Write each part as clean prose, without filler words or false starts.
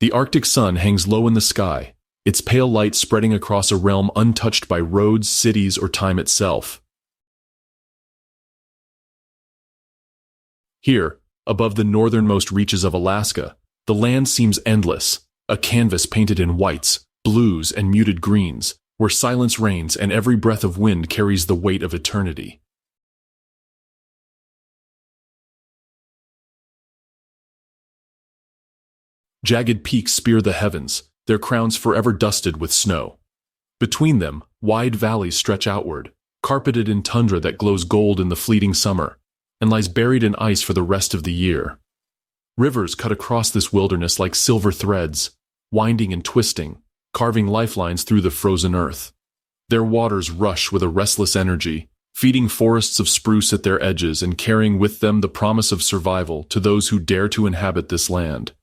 The Arctic sun hangs low in the sky, its pale light spreading across a realm untouched by roads, cities, or time itself. Here, above the northernmost reaches of Alaska, the land seems endless, a canvas painted in whites, blues, and muted greens, where silence reigns and every breath of wind carries the weight of eternity. Jagged peaks spear the heavens, their crowns forever dusted with snow. Between them, wide valleys stretch outward, carpeted in tundra that glows gold in the fleeting summer, and lies buried in ice for the rest of the year. Rivers cut across this wilderness like silver threads, winding and twisting, carving lifelines through the frozen earth. Their waters rush with a restless energy, feeding forests of spruce at their edges and carrying with them the promise of survival to those who dare to inhabit this land.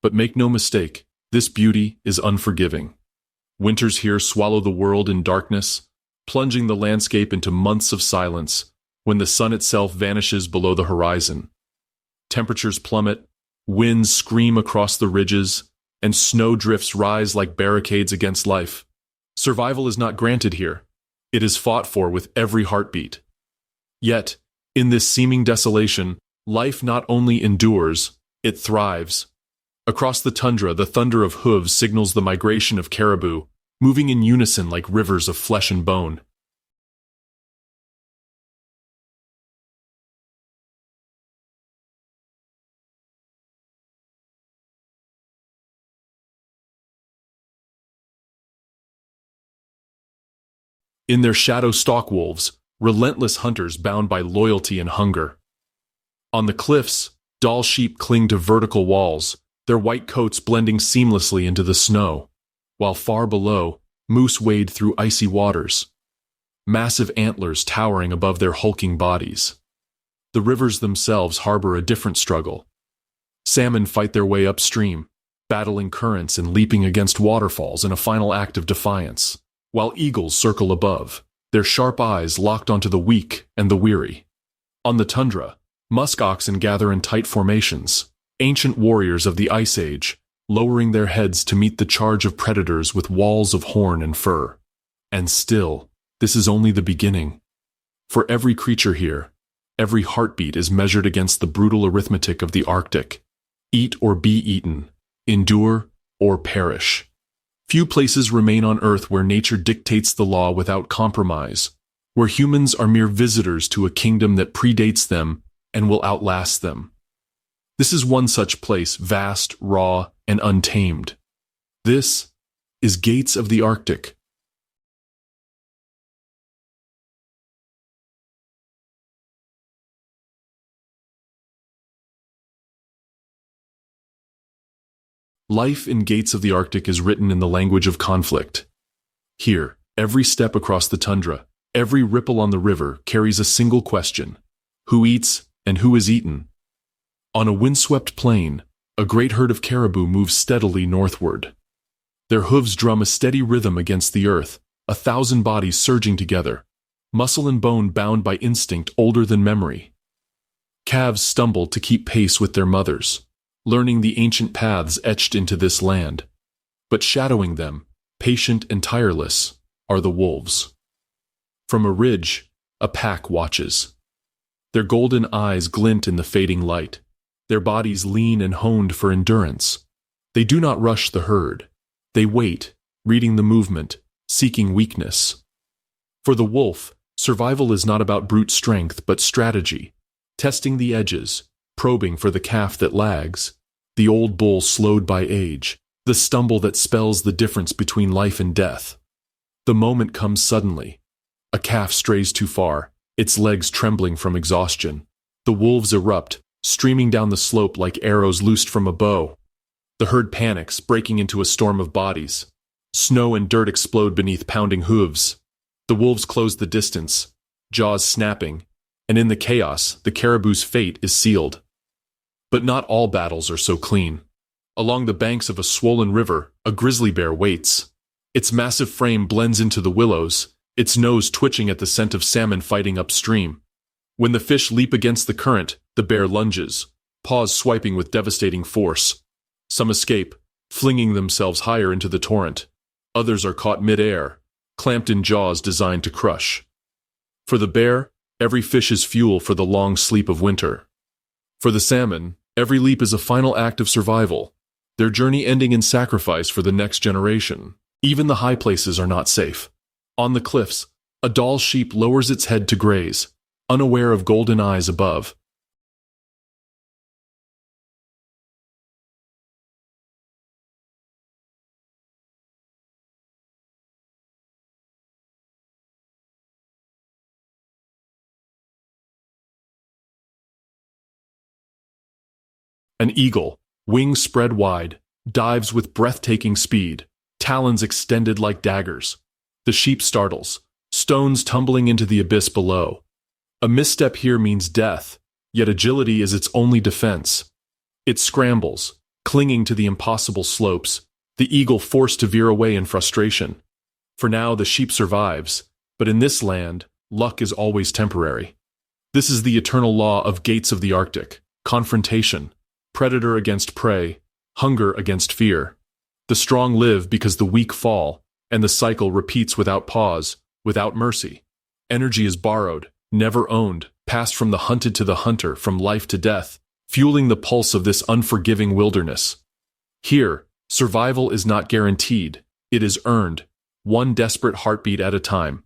But make no mistake, this beauty is unforgiving. Winters here swallow the world in darkness, plunging the landscape into months of silence when the sun itself vanishes below the horizon. Temperatures plummet, winds scream across the ridges, and snow drifts rise like barricades against life. Survival is not granted here. It is fought for with every heartbeat. Yet, in this seeming desolation, life not only endures, it thrives. Across the tundra, the thunder of hooves signals the migration of caribou, moving in unison like rivers of flesh and bone. In their shadow stalk wolves, relentless hunters bound by loyalty and hunger. On the cliffs, Dall sheep cling to vertical walls, their white coats blending seamlessly into the snow, while far below, moose wade through icy waters, massive antlers towering above their hulking bodies. The rivers themselves harbor a different struggle. Salmon fight their way upstream, battling currents and leaping against waterfalls in a final act of defiance, while eagles circle above, their sharp eyes locked onto the weak and the weary. On the tundra, musk oxen gather in tight formations, ancient warriors of the Ice Age, lowering their heads to meet the charge of predators with walls of horn and fur. And still, this is only the beginning. For every creature here, every heartbeat is measured against the brutal arithmetic of the Arctic. Eat or be eaten, endure or perish. Few places remain on Earth where nature dictates the law without compromise, where humans are mere visitors to a kingdom that predates them and will outlast them. This is one such place, vast, raw, and untamed. This is Gates of the Arctic. Life in Gates of the Arctic is written in the language of conflict. Here, every step across the tundra, every ripple on the river carries a single question: who eats and who is eaten? On a windswept plain, a great herd of caribou moves steadily northward. Their hooves drum a steady rhythm against the earth, 1,000 bodies surging together, muscle and bone bound by instinct older than memory. Calves stumble to keep pace with their mothers, learning the ancient paths etched into this land. But shadowing them, patient and tireless, are the wolves. From a ridge, a pack watches. Their golden eyes glint in the fading light, their bodies lean and honed for endurance. They do not rush the herd. They wait, reading the movement, seeking weakness. For the wolf, survival is not about brute strength but strategy, testing the edges, probing for the calf that lags, the old bull slowed by age, the stumble that spells the difference between life and death. The moment comes suddenly. A calf strays too far, its legs trembling from exhaustion. The wolves erupt, streaming down the slope like arrows loosed from a bow. The herd panics, breaking into a storm of bodies. Snow and dirt explode beneath pounding hooves. The wolves close the distance, jaws snapping, and in the chaos, the caribou's fate is sealed. But not all battles are so clean. Along the banks of a swollen river, a grizzly bear waits. Its massive frame blends into the willows, its nose twitching at the scent of salmon fighting upstream. When the fish leap against the current, the bear lunges, paws swiping with devastating force. Some escape, flinging themselves higher into the torrent. Others are caught mid-air, clamped in jaws designed to crush. For the bear, every fish is fuel for the long sleep of winter. For the salmon, every leap is a final act of survival, their journey ending in sacrifice for the next generation. Even the high places are not safe. On the cliffs, a Dall sheep lowers its head to graze, unaware of golden eyes above. An eagle, wings spread wide, dives with breathtaking speed, talons extended like daggers. The sheep startles, stones tumbling into the abyss below. A misstep here means death, yet agility is its only defense. It scrambles, clinging to the impossible slopes, the eagle forced to veer away in frustration. For now, the sheep survives, but in this land, luck is always temporary. This is the eternal law of gates of the Arctic: confrontation, predator against prey, hunger against fear. The strong live because the weak fall, and the cycle repeats without pause, without mercy. Energy is borrowed, never owned, passed from the hunted to the hunter, from life to death, fueling the pulse of this unforgiving wilderness. Here, survival is not guaranteed, it is earned, one desperate heartbeat at a time.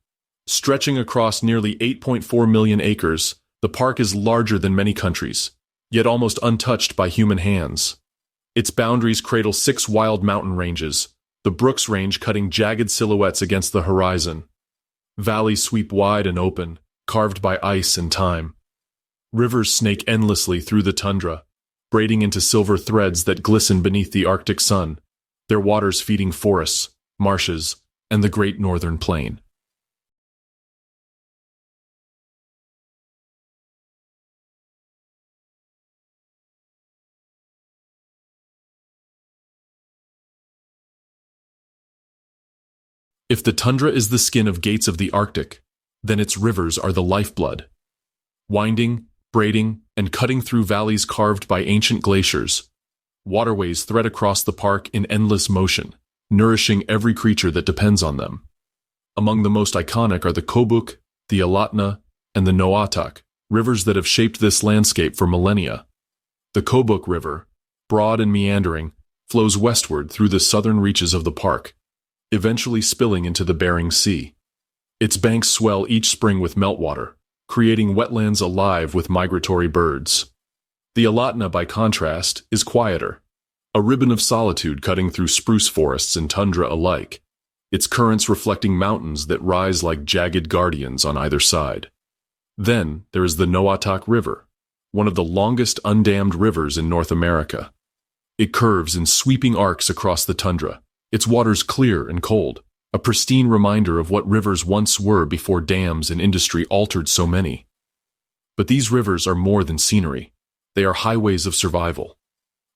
Stretching across nearly 8.4 million acres, the park is larger than many countries, yet almost untouched by human hands. Its boundaries cradle 6 wild mountain ranges, the Brooks Range cutting jagged silhouettes against the horizon. Valleys sweep wide and open, carved by ice and time. Rivers snake endlessly through the tundra, braiding into silver threads that glisten beneath the Arctic sun, their waters feeding forests, marshes, and the great northern plain. If the tundra is the skin of gates of the Arctic, then its rivers are the lifeblood. Winding, braiding, and cutting through valleys carved by ancient glaciers, waterways thread across the park in endless motion, nourishing every creature that depends on them. Among the most iconic are the Kobuk, the Alatna, and the Noatak, rivers that have shaped this landscape for millennia. The Kobuk River, broad and meandering, flows westward through the southern reaches of the park, eventually spilling into the Bering Sea. Its banks swell each spring with meltwater, creating wetlands alive with migratory birds. The Alatna, by contrast, is quieter, a ribbon of solitude cutting through spruce forests and tundra alike, its currents reflecting mountains that rise like jagged guardians on either side. Then there is the Noatak River, one of the longest undammed rivers in North America. It curves in sweeping arcs across the tundra, its waters clear and cold, a pristine reminder of what rivers once were before dams and industry altered so many. But these rivers are more than scenery. They are highways of survival.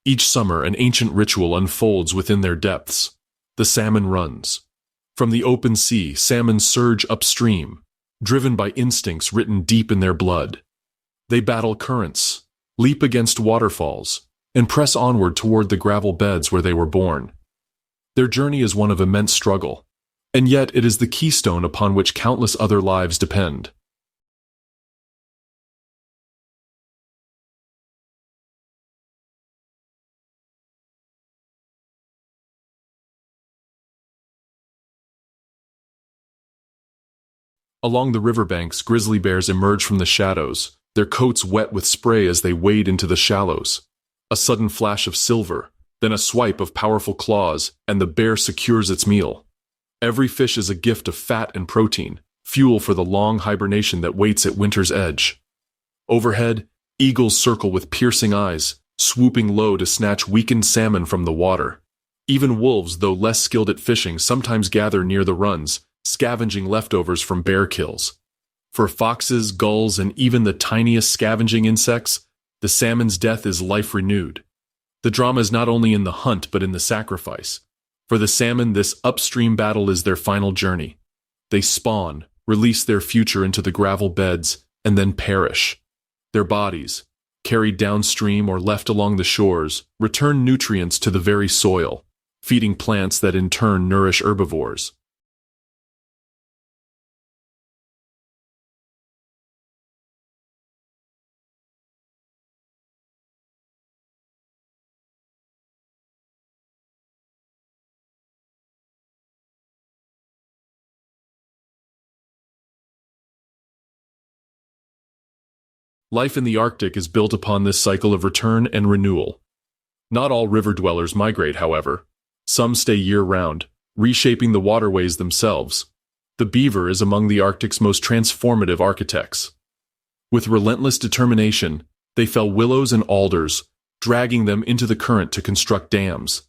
Each summer, an ancient ritual unfolds within their depths. The salmon runs. From the open sea, salmon surge upstream, driven by instincts written deep in their blood. They battle currents, leap against waterfalls, and press onward toward the gravel beds where they were born. Their journey is one of immense struggle, and yet it is the keystone upon which countless other lives depend. Along the riverbanks, grizzly bears emerge from the shadows, their coats wet with spray as they wade into the shallows. A sudden flash of silver, then a swipe of powerful claws, and the bear secures its meal. Every fish is a gift of fat and protein, fuel for the long hibernation that waits at winter's edge. Overhead, eagles circle with piercing eyes, swooping low to snatch weakened salmon from the water. Even wolves, though less skilled at fishing, sometimes gather near the runs, scavenging leftovers from bear kills. For foxes, gulls, and even the tiniest scavenging insects, the salmon's death is life renewed. The drama is not only in the hunt but in the sacrifice. For the salmon, this upstream battle is their final journey. They spawn, release their future into the gravel beds, and then perish. Their bodies, carried downstream or left along the shores, return nutrients to the very soil, feeding plants that in turn nourish herbivores. Life in the Arctic is built upon this cycle of return and renewal. Not all river dwellers migrate, however. Some stay year-round, reshaping the waterways themselves. The beaver is among the Arctic's most transformative architects. With relentless determination, they fell willows and alders, dragging them into the current to construct dams.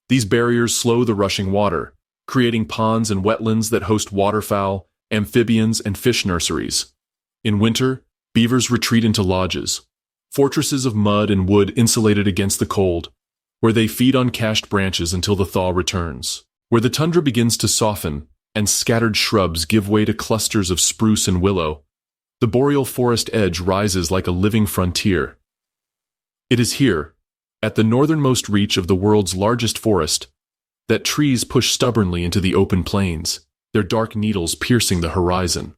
These barriers slow the rushing water, creating ponds and wetlands that host waterfowl, amphibians, and fish nurseries. In winter, beavers retreat into lodges, fortresses of mud and wood insulated against the cold, where they feed on cached branches until the thaw returns. Where the tundra begins to soften, and scattered shrubs give way to clusters of spruce and willow, the boreal forest edge rises like a living frontier. It is here, at the northernmost reach of the world's largest forest, that trees push stubbornly into the open plains, their dark needles piercing the horizon.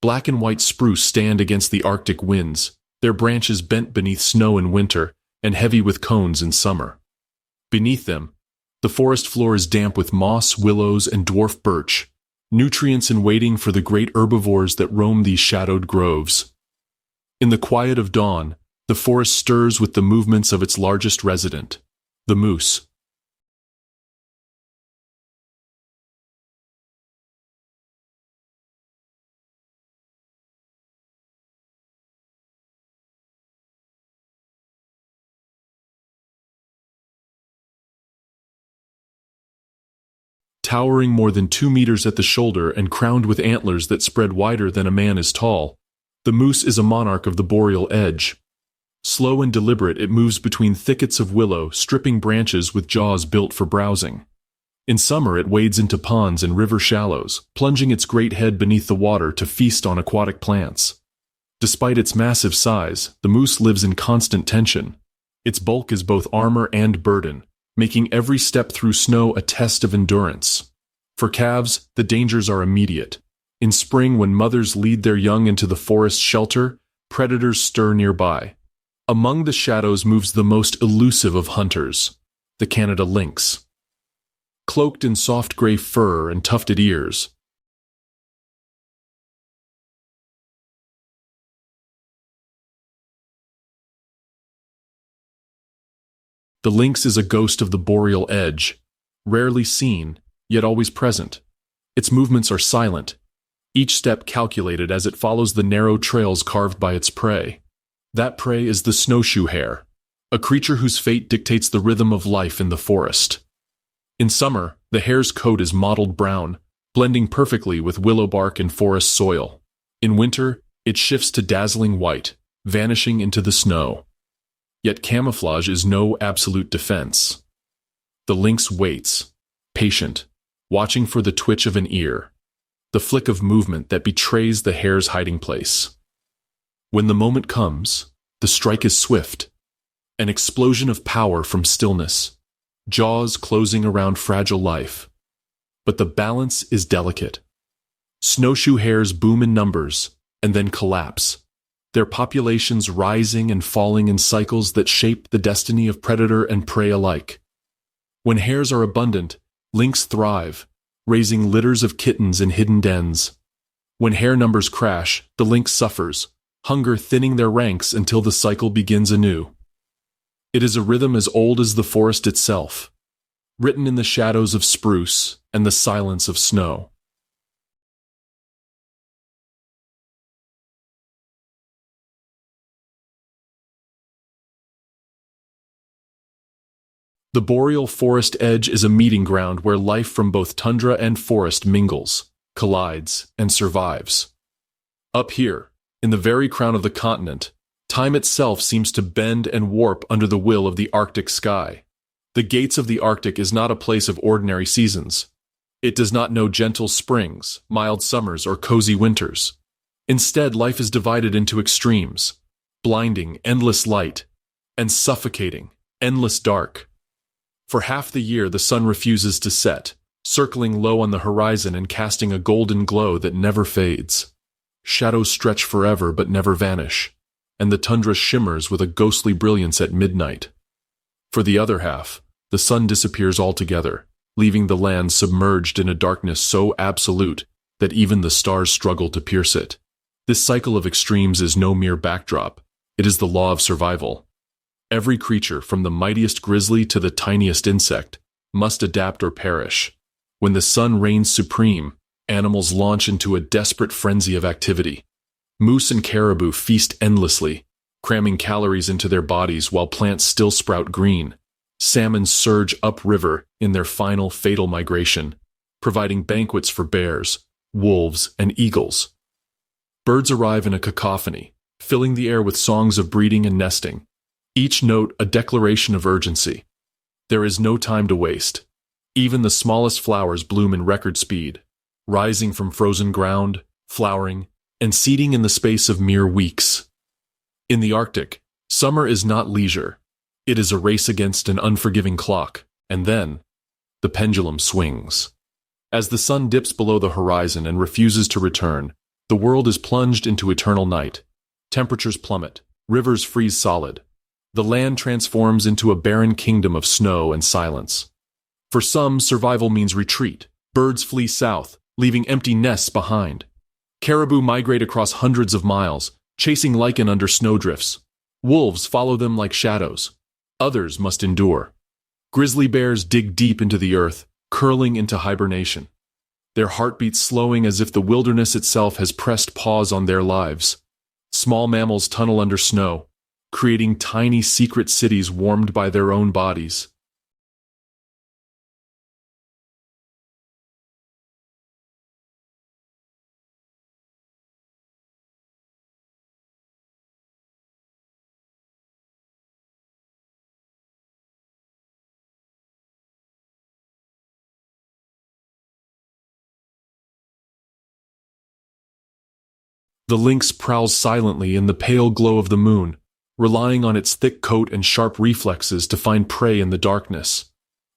Black and white spruce stand against the Arctic winds, their branches bent beneath snow in winter and heavy with cones in summer. Beneath them, the forest floor is damp with moss, willows, and dwarf birch, nutrients in waiting for the great herbivores that roam these shadowed groves. In the quiet of dawn, the forest stirs with the movements of its largest resident, the moose. Towering more than 2 meters at the shoulder and crowned with antlers that spread wider than a man is tall, the moose is a monarch of the boreal edge. Slow and deliberate, it moves between thickets of willow, stripping branches with jaws built for browsing. In summer, it wades into ponds and river shallows, plunging its great head beneath the water to feast on aquatic plants. Despite its massive size, the moose lives in constant tension. Its bulk is both armor and burden, making every step through snow a test of endurance. For calves, the dangers are immediate. In spring, when mothers lead their young into the forest shelter, predators stir nearby. Among the shadows moves the most elusive of hunters, the Canada lynx. Cloaked in soft gray fur and tufted ears, the lynx is a ghost of the boreal edge, rarely seen, yet always present. Its movements are silent, each step calculated as it follows the narrow trails carved by its prey. That prey is the snowshoe hare, a creature whose fate dictates the rhythm of life in the forest. In summer, the hare's coat is mottled brown, blending perfectly with willow bark and forest soil. In winter, it shifts to dazzling white, vanishing into the snow. Yet camouflage is no absolute defense. The lynx waits, patient, watching for the twitch of an ear, the flick of movement that betrays the hare's hiding place. When the moment comes, the strike is swift, an explosion of power from stillness, jaws closing around fragile life. But the balance is delicate. Snowshoe hares boom in numbers, and then collapse, their populations rising and falling in cycles that shape the destiny of predator and prey alike. When hares are abundant, lynx thrive, raising litters of kittens in hidden dens. When hare numbers crash, the lynx suffers, hunger thinning their ranks until the cycle begins anew. It is a rhythm as old as the forest itself, written in the shadows of spruce and the silence of snow. The boreal forest edge is a meeting ground where life from both tundra and forest mingles, collides, and survives. Up here, in the very crown of the continent, time itself seems to bend and warp under the will of the Arctic sky. The gates of the Arctic is not a place of ordinary seasons. It does not know gentle springs, mild summers, or cozy winters. Instead, life is divided into extremes: blinding, endless light, and suffocating, endless dark. For half the year, the sun refuses to set, circling low on the horizon and casting a golden glow that never fades. Shadows stretch forever but never vanish, and the tundra shimmers with a ghostly brilliance at midnight. For the other half, the sun disappears altogether, leaving the land submerged in a darkness so absolute that even the stars struggle to pierce it. This cycle of extremes is no mere backdrop. It is the law of survival. Every creature, from the mightiest grizzly to the tiniest insect, must adapt or perish. When the sun reigns supreme, animals launch into a desperate frenzy of activity. Moose and caribou feast endlessly, cramming calories into their bodies while plants still sprout green. Salmon surge upriver in their final fatal migration, providing banquets for bears, wolves, and eagles. Birds arrive in a cacophony, filling the air with songs of breeding and nesting, each note a declaration of urgency. There is no time to waste. Even the smallest flowers bloom in record speed, rising from frozen ground, flowering, and seeding in the space of mere weeks. In the Arctic, summer is not leisure. It is a race against an unforgiving clock, and then, the pendulum swings. As the sun dips below the horizon and refuses to return, the world is plunged into eternal night. Temperatures plummet, rivers freeze solid. The land transforms into a barren kingdom of snow and silence. For some, survival means retreat. Birds flee south, leaving empty nests behind. Caribou migrate across hundreds of miles, chasing lichen under snowdrifts. Wolves follow them like shadows. Others must endure. Grizzly bears dig deep into the earth, curling into hibernation. Their heartbeats slowing as if the wilderness itself has pressed pause on their lives. Small mammals tunnel under snow, creating tiny secret cities warmed by their own bodies. The lynx prowls silently in the pale glow of the moon, relying on its thick coat and sharp reflexes to find prey in the darkness.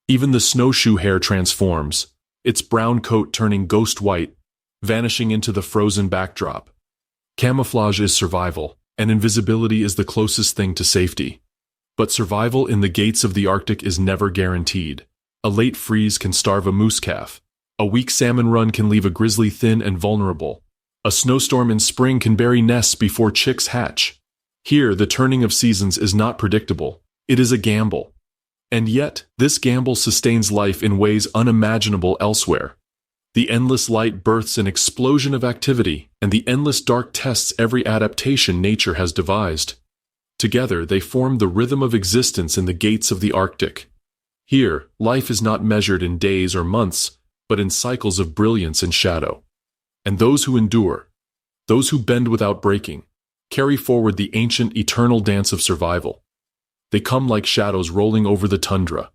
Even the snowshoe hare transforms, its brown coat turning ghost white, vanishing into the frozen backdrop. Camouflage is survival, and invisibility is the closest thing to safety. But survival in the gates of the Arctic is never guaranteed. A late freeze can starve a moose calf. A weak salmon run can leave a grizzly thin and vulnerable. A snowstorm in spring can bury nests before chicks hatch. Here, the turning of seasons is not predictable. It is a gamble. And yet, this gamble sustains life in ways unimaginable elsewhere. The endless light births an explosion of activity, and the endless dark tests every adaptation nature has devised. Together, they form the rhythm of existence in the gates of the Arctic. Here, life is not measured in days or months, but in cycles of brilliance and shadow. And those who endure, those who bend without breaking, carry forward the ancient eternal dance of survival. They come like shadows rolling over the tundra.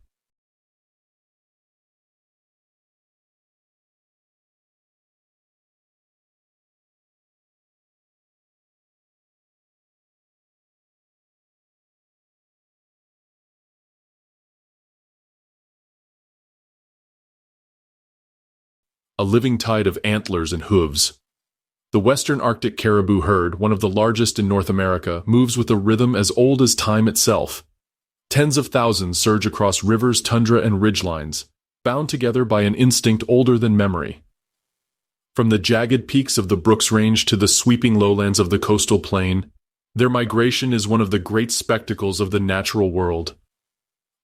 A living tide of antlers and hooves. The western Arctic caribou herd, one of the largest in North America, moves with a rhythm as old as time itself. Tens of thousands surge across rivers, tundra, and ridgelines, bound together by an instinct older than memory. From the jagged peaks of the Brooks Range to the sweeping lowlands of the coastal plain, their migration is one of the great spectacles of the natural world.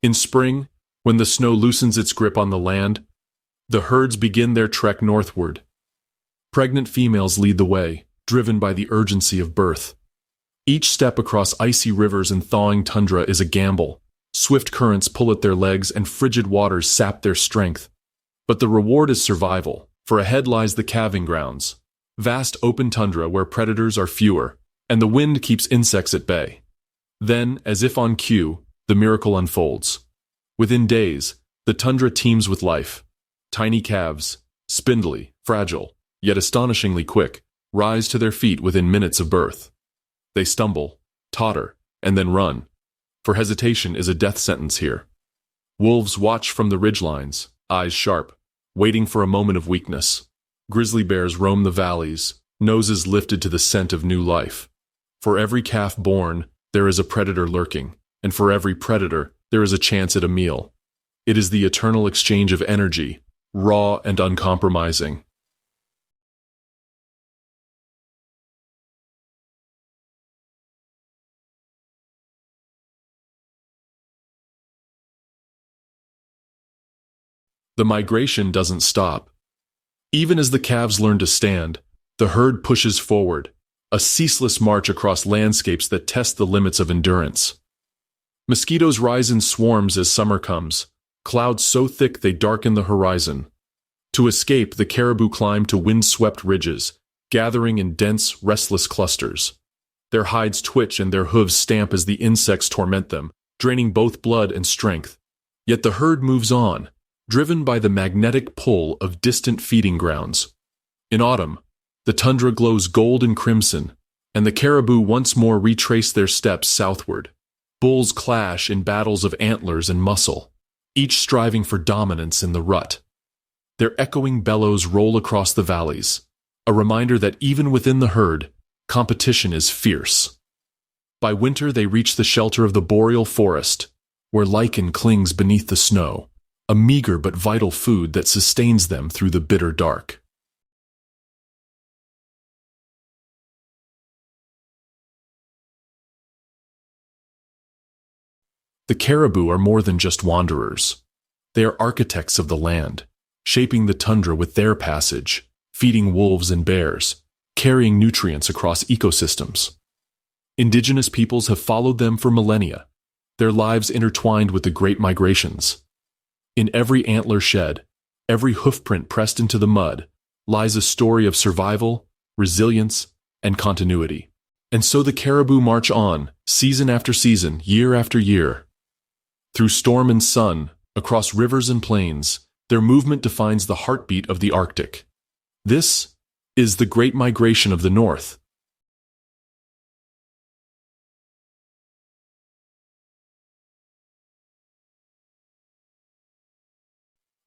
In spring, when the snow loosens its grip on the land, the herds begin their trek northward. Pregnant females lead the way, driven by the urgency of birth. Each step across icy rivers and thawing tundra is a gamble. Swift currents pull at their legs and frigid waters sap their strength. But the reward is survival, for ahead lies the calving grounds. Vast open tundra where predators are fewer, and the wind keeps insects at bay. Then, as if on cue, the miracle unfolds. Within days, the tundra teems with life. Tiny calves, spindly, fragile, yet astonishingly quick, rise to their feet within minutes of birth. They stumble, totter, and then run, for hesitation is a death sentence here. Wolves watch from the ridgelines, eyes sharp, waiting for a moment of weakness. Grizzly bears roam the valleys, noses lifted to the scent of new life. For every calf born, there is a predator lurking, and for every predator, there is a chance at a meal. It is the eternal exchange of energy, raw and uncompromising. The migration doesn't stop. Even as the calves learn to stand, the herd pushes forward, a ceaseless march across landscapes that test the limits of endurance. Mosquitoes rise in swarms as summer comes, clouds so thick they darken the horizon. To escape, the caribou climb to wind-swept ridges, gathering in dense, restless clusters. Their hides twitch and their hooves stamp as the insects torment them, draining both blood and strength. Yet the herd moves on, driven by the magnetic pull of distant feeding grounds. In autumn, the tundra glows gold and crimson, and the caribou once more retrace their steps southward. Bulls clash in battles of antlers and muscle, each striving for dominance in the rut. Their echoing bellows roll across the valleys, a reminder that even within the herd, competition is fierce. By winter they reach the shelter of the boreal forest, where lichen clings beneath the snow, a meager but vital food that sustains them through the bitter dark. The caribou are more than just wanderers. They are architects of the land, shaping the tundra with their passage, feeding wolves and bears, carrying nutrients across ecosystems. Indigenous peoples have followed them for millennia, their lives intertwined with the great migrations. In every antler shed, every hoofprint pressed into the mud, lies a story of survival, resilience, and continuity. And so the caribou march on, season after season, year after year. Through storm and sun, across rivers and plains, their movement defines the heartbeat of the Arctic. This is the Great Migration of the North.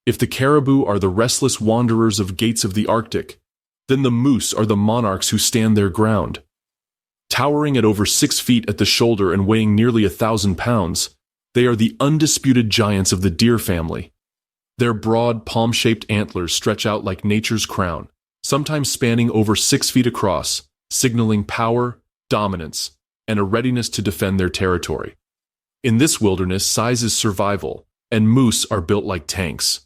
If the caribou are the restless wanderers of gates of the Arctic, then the moose are the monarchs who stand their ground. Towering at over 6 feet at the shoulder and weighing nearly 1,000 pounds, they are the undisputed giants of the deer family. Their broad, palm-shaped antlers stretch out like nature's crown, sometimes spanning over 6 feet across, signaling power, dominance, and a readiness to defend their territory. In this wilderness, size is survival, and moose are built like tanks.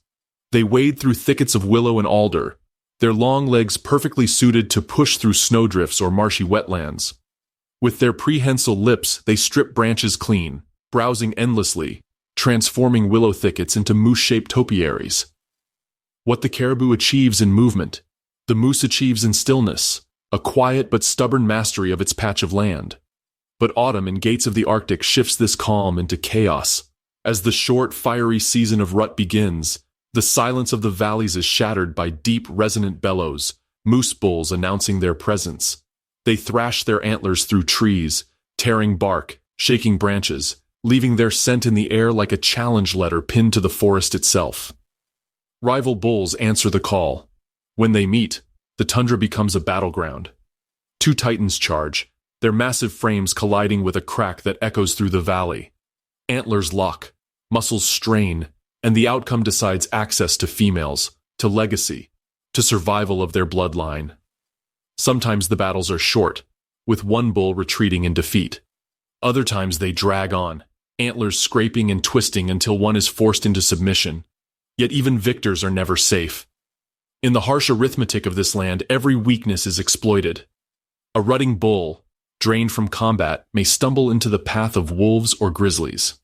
They wade through thickets of willow and alder, their long legs perfectly suited to push through snowdrifts or marshy wetlands. With their prehensile lips, they strip branches clean, browsing endlessly, transforming willow thickets into moose-shaped topiaries. What the caribou achieves in movement, the moose achieves in stillness, a quiet but stubborn mastery of its patch of land. But autumn in gates of the Arctic shifts this calm into chaos. As the short, fiery season of rut begins, the silence of the valleys is shattered by deep, resonant bellows, moose bulls announcing their presence. They thrash their antlers through trees, tearing bark, shaking branches, leaving their scent in the air like a challenge letter pinned to the forest itself. Rival bulls answer the call. When they meet, the tundra becomes a battleground. Two titans charge, their massive frames colliding with a crack that echoes through the valley. Antlers lock, muscles strain, and the outcome decides access to females, to legacy, to survival of their bloodline. Sometimes the battles are short, with one bull retreating in defeat. Other times they drag on, antlers scraping and twisting until one is forced into submission. Yet even victors are never safe. In the harsh arithmetic of this land, every weakness is exploited. A rutting bull, drained from combat, may stumble into the path of wolves or grizzlies.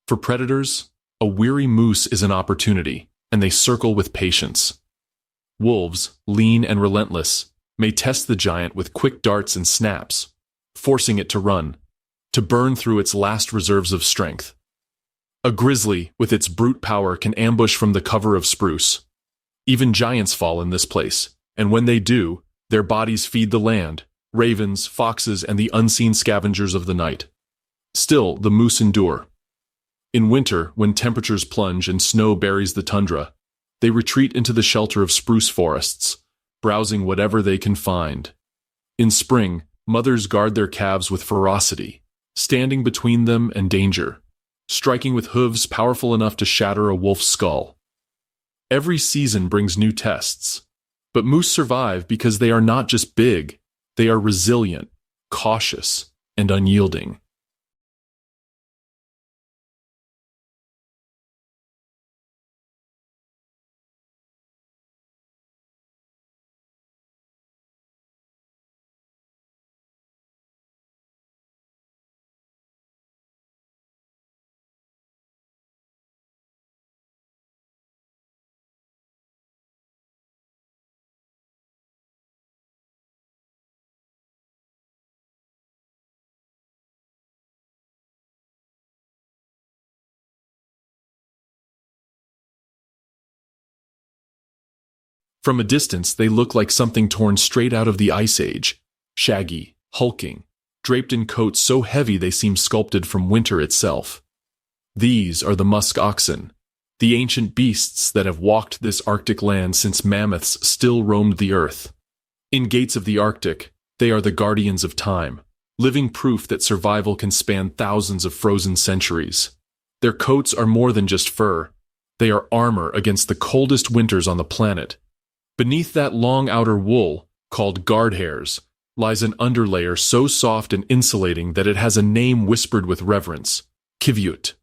For predators, a weary moose is an opportunity, and they circle with patience. Wolves, lean and relentless, may test the giant with quick darts and snaps, forcing it to run, to burn through its last reserves of strength. A grizzly, with its brute power, can ambush from the cover of spruce. Even giants fall in this place, and when they do, their bodies feed the land, ravens, foxes, and the unseen scavengers of the night. Still, the moose endure. In winter, when temperatures plunge and snow buries the tundra, they retreat into the shelter of spruce forests, browsing whatever they can find. In spring, mothers guard their calves with ferocity, standing between them and danger, striking with hooves powerful enough to shatter a wolf's skull. Every season brings new tests, but moose survive because they are not just big, they are resilient, cautious, and unyielding. From a distance, they look like something torn straight out of the Ice Age, shaggy, hulking, draped in coats so heavy they seem sculpted from winter itself. These are the musk oxen, the ancient beasts that have walked this Arctic land since mammoths still roamed the earth. In Gates of the Arctic, they are the guardians of time, living proof that survival can span thousands of frozen centuries. Their coats are more than just fur. They are armor against the coldest winters on the planet. Beneath that long outer wool, called guard hairs, lies an underlayer so soft and insulating that it has a name whispered with reverence: kivyut.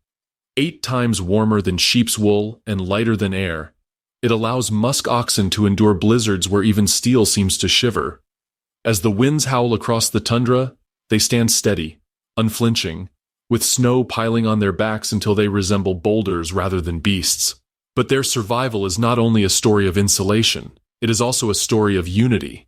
8 times warmer than sheep's wool and lighter than air, it allows musk oxen to endure blizzards where even steel seems to shiver. As the winds howl across the tundra, they stand steady, unflinching, with snow piling on their backs until they resemble boulders rather than beasts. But their survival is not only a story of insulation, it is also a story of unity.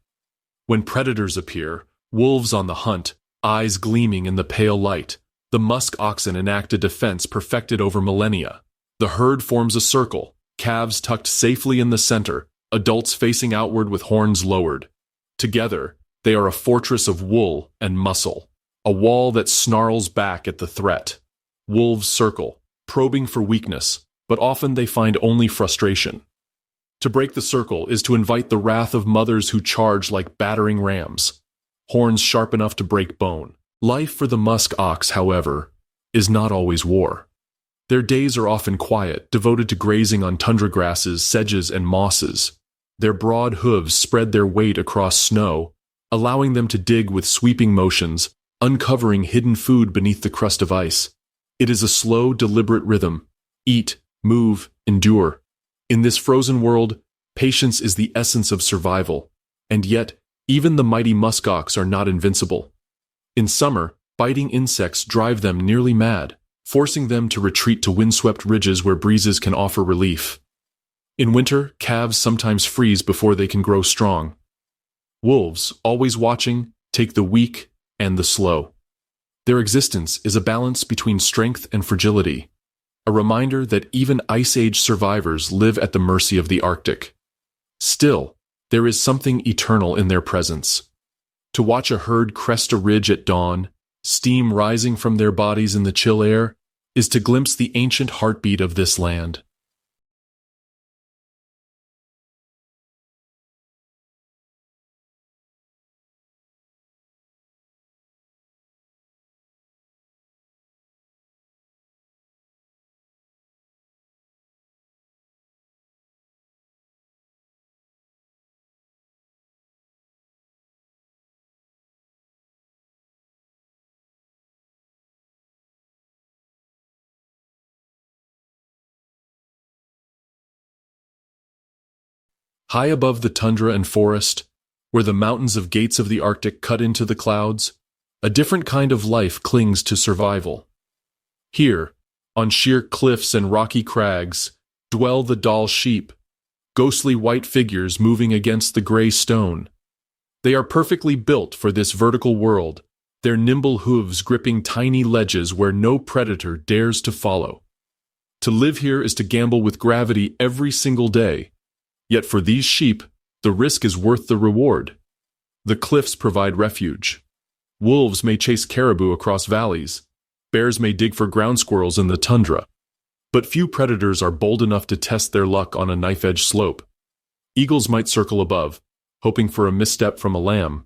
When predators appear, wolves on the hunt, eyes gleaming in the pale light, the musk oxen enact a defense perfected over millennia. The herd forms a circle, calves tucked safely in the center, adults facing outward with horns lowered. Together, they are a fortress of wool and muscle, a wall that snarls back at the threat. Wolves circle, probing for weakness, but often they find only frustration. To break the circle is to invite the wrath of mothers who charge like battering rams, horns sharp enough to break bone. Life for the musk ox, however, is not always war. Their days are often quiet, devoted to grazing on tundra grasses, sedges, and mosses. Their broad hooves spread their weight across snow, allowing them to dig with sweeping motions, uncovering hidden food beneath the crust of ice. It is a slow, deliberate rhythm. Eat, move, endure. In this frozen world, patience is the essence of survival, and yet, even the mighty muskox are not invincible. In summer, biting insects drive them nearly mad, forcing them to retreat to windswept ridges where breezes can offer relief. In winter, calves sometimes freeze before they can grow strong. Wolves, always watching, take the weak and the slow. Their existence is a balance between strength and fragility, a reminder that even Ice Age survivors live at the mercy of the Arctic. Still, there is something eternal in their presence. To watch a herd crest a ridge at dawn, steam rising from their bodies in the chill air, is to glimpse the ancient heartbeat of this land. High above the tundra and forest, where the mountains of Gates of the Arctic cut into the clouds, a different kind of life clings to survival. Here, on sheer cliffs and rocky crags, dwell the Dall sheep, ghostly white figures moving against the gray stone. They are perfectly built for this vertical world, their nimble hooves gripping tiny ledges where no predator dares to follow. To live here is to gamble with gravity every single day. Yet for these sheep, the risk is worth the reward. The cliffs provide refuge. Wolves may chase caribou across valleys. Bears may dig for ground squirrels in the tundra. But few predators are bold enough to test their luck on a knife-edge slope. Eagles might circle above, hoping for a misstep from a lamb.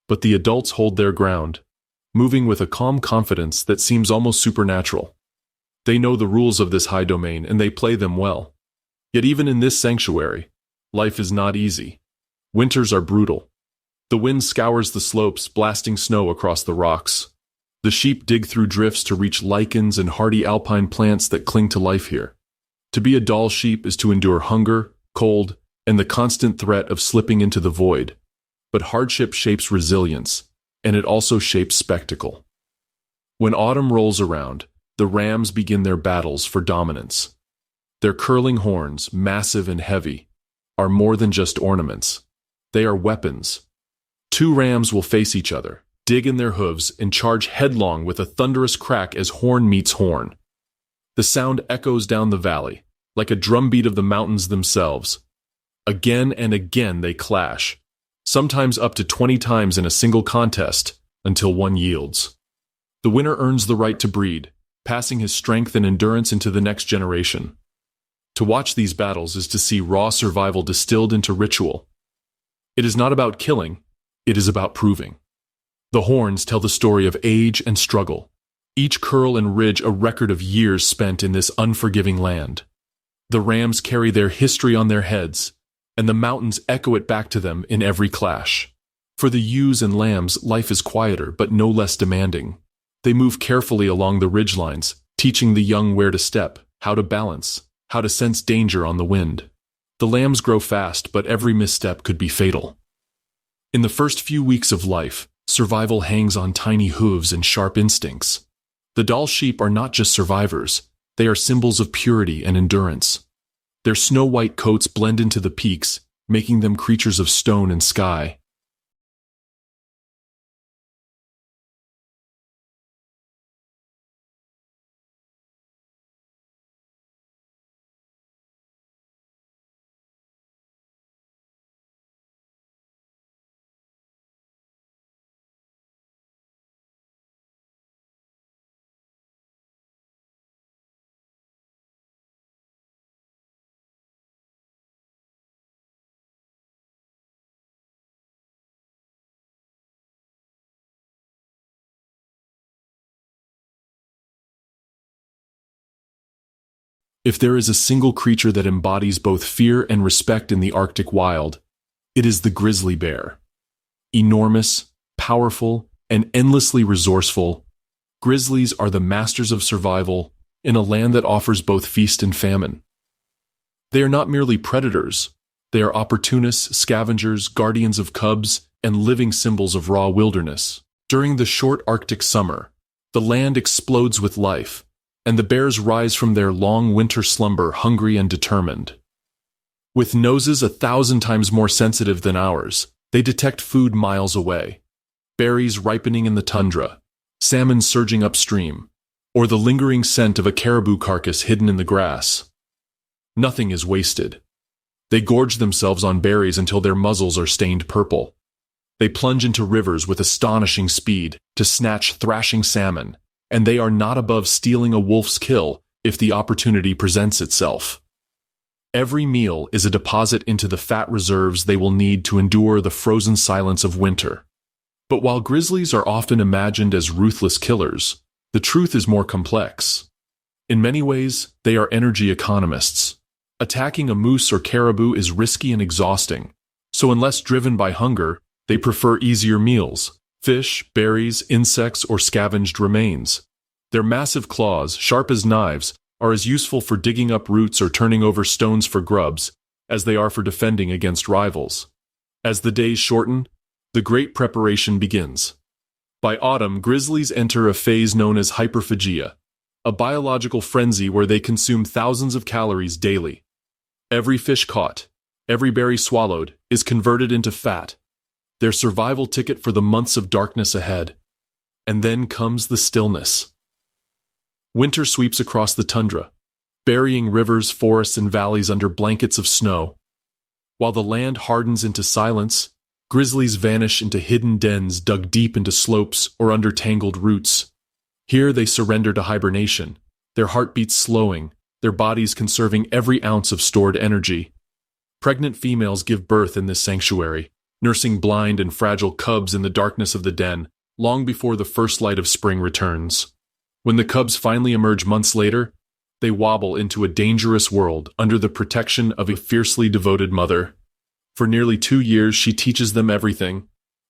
But the adults hold their ground, moving with a calm confidence that seems almost supernatural. They know the rules of this high domain and they play them well. Yet even in this sanctuary, life is not easy. Winters are brutal. The wind scours the slopes, blasting snow across the rocks. The sheep dig through drifts to reach lichens and hardy alpine plants that cling to life here. To be a Dall sheep is to endure hunger, cold, and the constant threat of slipping into the void. But hardship shapes resilience, and it also shapes spectacle. When autumn rolls around, the rams begin their battles for dominance. Their curling horns, massive and heavy, are more than just ornaments. They are weapons. Two rams will face each other, dig in their hooves, and charge headlong with a thunderous crack as horn meets horn. The sound echoes down the valley, like a drumbeat of the mountains themselves. Again and again they clash, sometimes up to 20 times in a single contest, until one yields. The winner earns the right to breed, passing his strength and endurance into the next generation. To watch these battles is to see raw survival distilled into ritual. It is not about killing, it is about proving. The horns tell the story of age and struggle, each curl and ridge a record of years spent in this unforgiving land. The rams carry their history on their heads, and the mountains echo it back to them in every clash. For the ewes and lambs, life is quieter but no less demanding. They move carefully along the ridgelines, teaching the young where to step, how to balance, how to sense danger on the wind. The lambs grow fast, but every misstep could be fatal. In the first few weeks of life, survival hangs on tiny hooves and sharp instincts. The Dall sheep are not just survivors, they are symbols of purity and endurance. Their snow-white coats blend into the peaks, making them creatures of stone and sky. If there is a single creature that embodies both fear and respect in the Arctic wild, it is the grizzly bear. Enormous, powerful, and endlessly resourceful, grizzlies are the masters of survival in a land that offers both feast and famine. They are not merely predators, they are opportunists, scavengers, guardians of cubs, and living symbols of raw wilderness. During the short Arctic summer, the land explodes with life, and the bears rise from their long winter slumber hungry and determined. With noses 1,000 times more sensitive than ours, they detect food miles away. Berries ripening in the tundra, salmon surging upstream, or the lingering scent of a caribou carcass hidden in the grass. Nothing is wasted. They gorge themselves on berries until their muzzles are stained purple. They plunge into rivers with astonishing speed to snatch thrashing salmon, and they are not above stealing a wolf's kill if the opportunity presents itself. Every meal is a deposit into the fat reserves they will need to endure the frozen silence of winter. But while grizzlies are often imagined as ruthless killers, the truth is more complex. In many ways, they are energy economists. Attacking a moose or caribou is risky and exhausting, so unless driven by hunger, they prefer easier meals: fish, berries, insects, or scavenged remains. Their massive claws, sharp as knives, are as useful for digging up roots or turning over stones for grubs as they are for defending against rivals. As the days shorten, the great preparation begins. By autumn, grizzlies enter a phase known as hyperphagia, a biological frenzy where they consume thousands of calories daily. Every fish caught, every berry swallowed, is converted into fat, their survival ticket for the months of darkness ahead. And then comes the stillness. Winter sweeps across the tundra. burying rivers, forests, and valleys under blankets of snow. While the land hardens into silence, grizzlies vanish into hidden dens dug deep into slopes or under tangled roots. Here they surrender to hibernation, their heartbeats slowing, their bodies conserving every ounce of stored energy. Pregnant females give birth in this sanctuary, nursing blind and fragile cubs in the darkness of the den, long before the first light of spring returns. When the cubs finally emerge months later, they wobble into a dangerous world under the protection of a fiercely devoted mother. For nearly 2 years, she teaches them everything: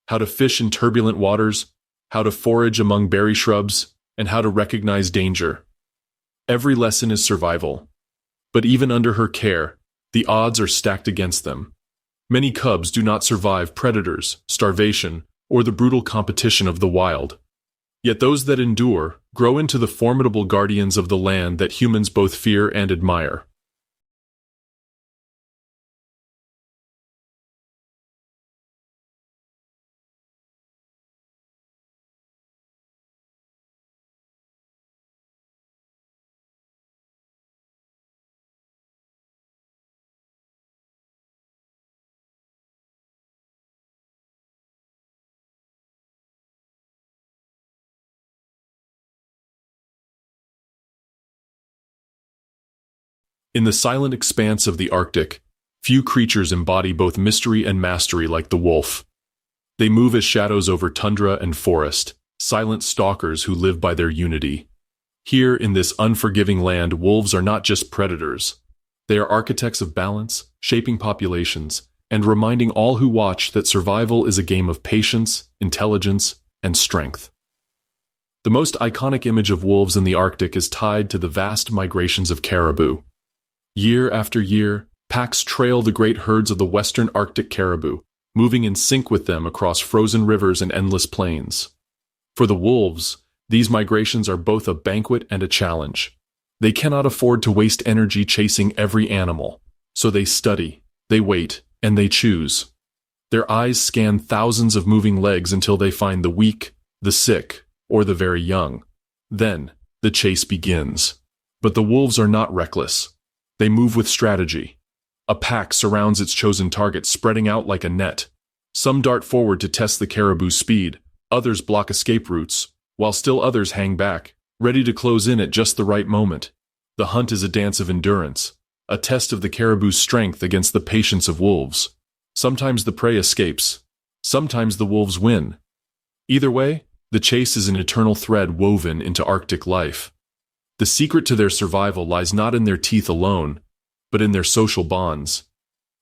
how to fish in turbulent waters, how to forage among berry shrubs, and how to recognize danger. Every lesson is survival. But even under her care, the odds are stacked against them. Many cubs do not survive predators, starvation, or the brutal competition of the wild. Yet those that endure grow into the formidable guardians of the land that humans both fear and admire. In the silent expanse of the Arctic, few creatures embody both mystery and mastery like the wolf. They move as shadows over tundra and forest, silent stalkers who live by their unity. Here, in this unforgiving land, wolves are not just predators. They are architects of balance, shaping populations, and reminding all who watch that survival is a game of patience, intelligence, and strength. The most iconic image of wolves in the Arctic is tied to the vast migrations of caribou. Year after year, packs trail the great herds of the western Arctic caribou, moving in sync with them across frozen rivers and endless plains. For the wolves, these migrations are both a banquet and a challenge. They cannot afford to waste energy chasing every animal, so they study, they wait, and they choose. Their eyes scan thousands of moving legs until they find the weak, the sick, or the very young. Then, the chase begins. But the wolves are not reckless. They move with strategy. A pack surrounds its chosen target, spreading out like a net. Some dart forward to test the caribou's speed, others block escape routes, while still others hang back, ready to close in at just the right moment. The hunt is a dance of endurance, a test of the caribou's strength against the patience of wolves. Sometimes the prey escapes, sometimes the wolves win. Either way, the chase is an eternal thread woven into Arctic life. The secret to their survival lies not in their teeth alone, but in their social bonds.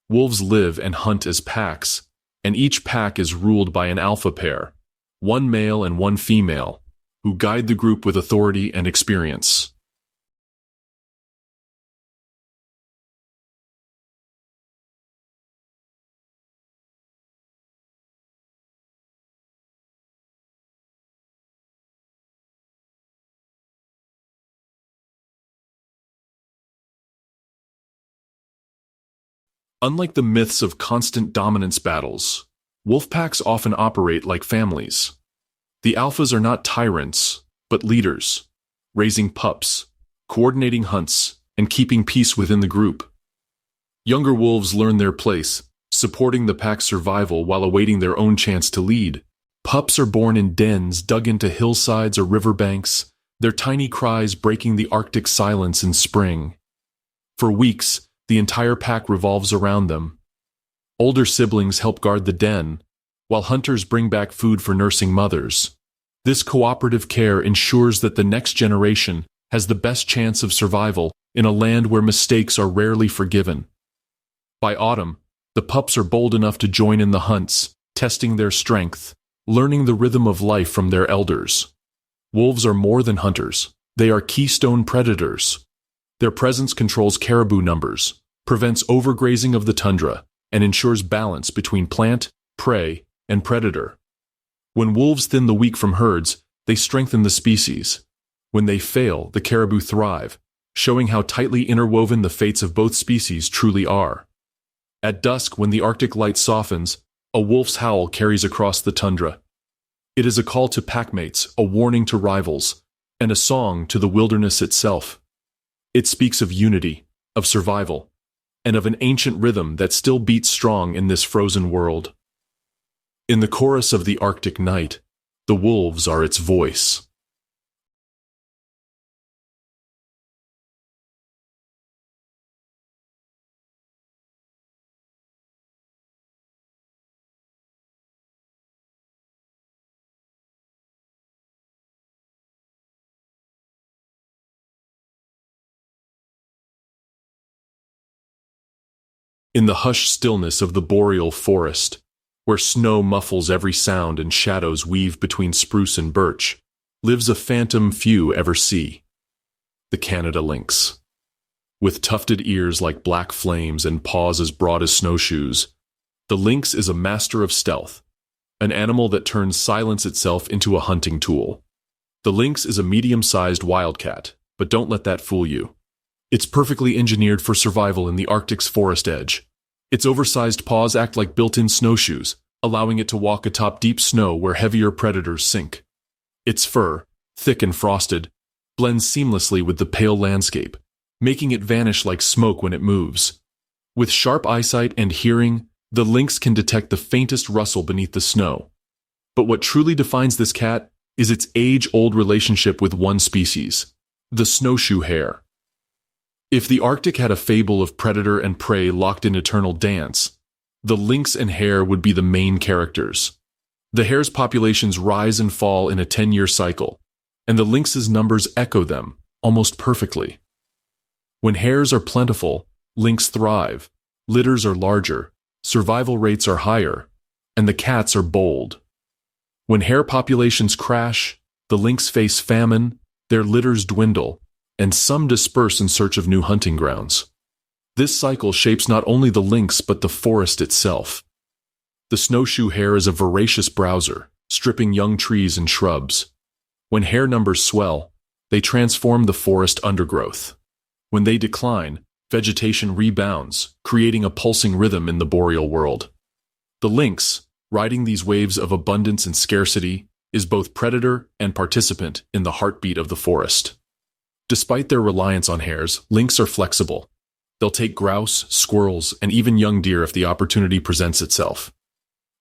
Wolves live and hunt as packs, and each pack is ruled by an alpha pair, one male and one female, who guide the group with authority and experience. Unlike the myths of constant dominance battles, wolf packs often operate like families. The alphas are not tyrants, but leaders, raising pups, coordinating hunts, and keeping peace within the group. Younger wolves learn their place, supporting the pack's survival while awaiting their own chance to lead. Pups are born in dens dug into hillsides or riverbanks, their tiny cries breaking the Arctic silence in spring. For weeks, the entire pack revolves around them. Older siblings help guard the den, while hunters bring back food for nursing mothers. This cooperative care ensures that the next generation has the best chance of survival in a land where mistakes are rarely forgiven. By autumn, the pups are bold enough to join in the hunts, testing their strength, learning the rhythm of life from their elders. Wolves are more than hunters. They are keystone predators. Their presence controls caribou numbers, prevents overgrazing of the tundra, and ensures balance between plant, prey, and predator. When wolves thin the weak from herds, they strengthen the species. When they fail, the caribou thrive, showing how tightly interwoven the fates of both species truly are. At dusk, when the Arctic light softens, a wolf's howl carries across the tundra. It is a call to packmates, a warning to rivals, and a song to the wilderness itself. It speaks of unity, of survival, and of an ancient rhythm that still beats strong in this frozen world. In the chorus of the Arctic night, the wolves are its voice. In the hushed stillness of the boreal forest, where snow muffles every sound and shadows weave between spruce and birch, lives a phantom few ever see: the Canada lynx. With tufted ears like black flames and paws as broad as snowshoes, the lynx is a master of stealth, an animal that turns silence itself into a hunting tool. The lynx is a medium-sized wildcat, but don't let that fool you. It's perfectly engineered for survival in the Arctic's forest edge. Its oversized paws act like built-in snowshoes, allowing it to walk atop deep snow where heavier predators sink. Its fur, thick and frosted, blends seamlessly with the pale landscape, making it vanish like smoke when it moves. With sharp eyesight and hearing, the lynx can detect the faintest rustle beneath the snow. But what truly defines this cat is its age-old relationship with one species: the snowshoe hare. If the Arctic had a fable of predator and prey locked in eternal dance, the lynx and hare would be the main characters. The hare's populations rise and fall in a 10-year cycle, and the lynx's numbers echo them almost perfectly. When hares are plentiful, lynx thrive, litters are larger, survival rates are higher, and the cats are bold. When hare populations crash, the lynx face famine, their litters dwindle, and some disperse in search of new hunting grounds. This cycle shapes not only the lynx but the forest itself. The snowshoe hare is a voracious browser, stripping young trees and shrubs. When hare numbers swell, they transform the forest undergrowth. When they decline, vegetation rebounds, creating a pulsing rhythm in the boreal world. The lynx, riding these waves of abundance and scarcity, is both predator and participant in the heartbeat of the forest. Despite their reliance on hares, lynx are flexible. They'll take grouse, squirrels, and even young deer if the opportunity presents itself.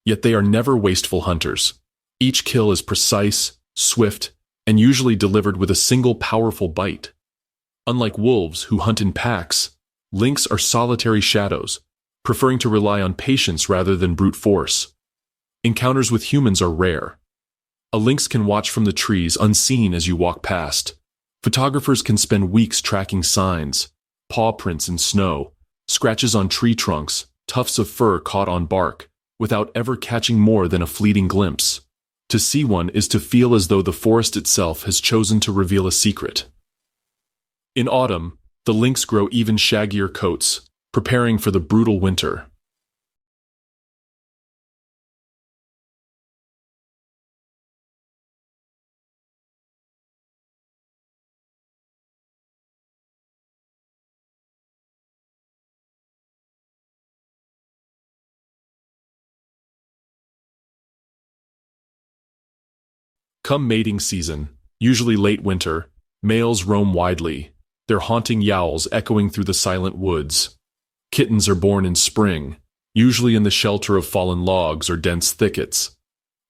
Yet they are never wasteful hunters. Each kill is precise, swift, and usually delivered with a single powerful bite. Unlike wolves, who hunt in packs, lynx are solitary shadows, preferring to rely on patience rather than brute force. Encounters with humans are rare. A lynx can watch from the trees unseen as you walk past. Photographers can spend weeks tracking signs: paw prints in snow, scratches on tree trunks, tufts of fur caught on bark, without ever catching more than a fleeting glimpse. To see one is to feel as though the forest itself has chosen to reveal a secret. In autumn, the lynx grow even shaggier coats, preparing for the brutal winter. Come mating season, usually late winter, males roam widely, their haunting yowls echoing through the silent woods. Kittens are born in spring, usually in the shelter of fallen logs or dense thickets.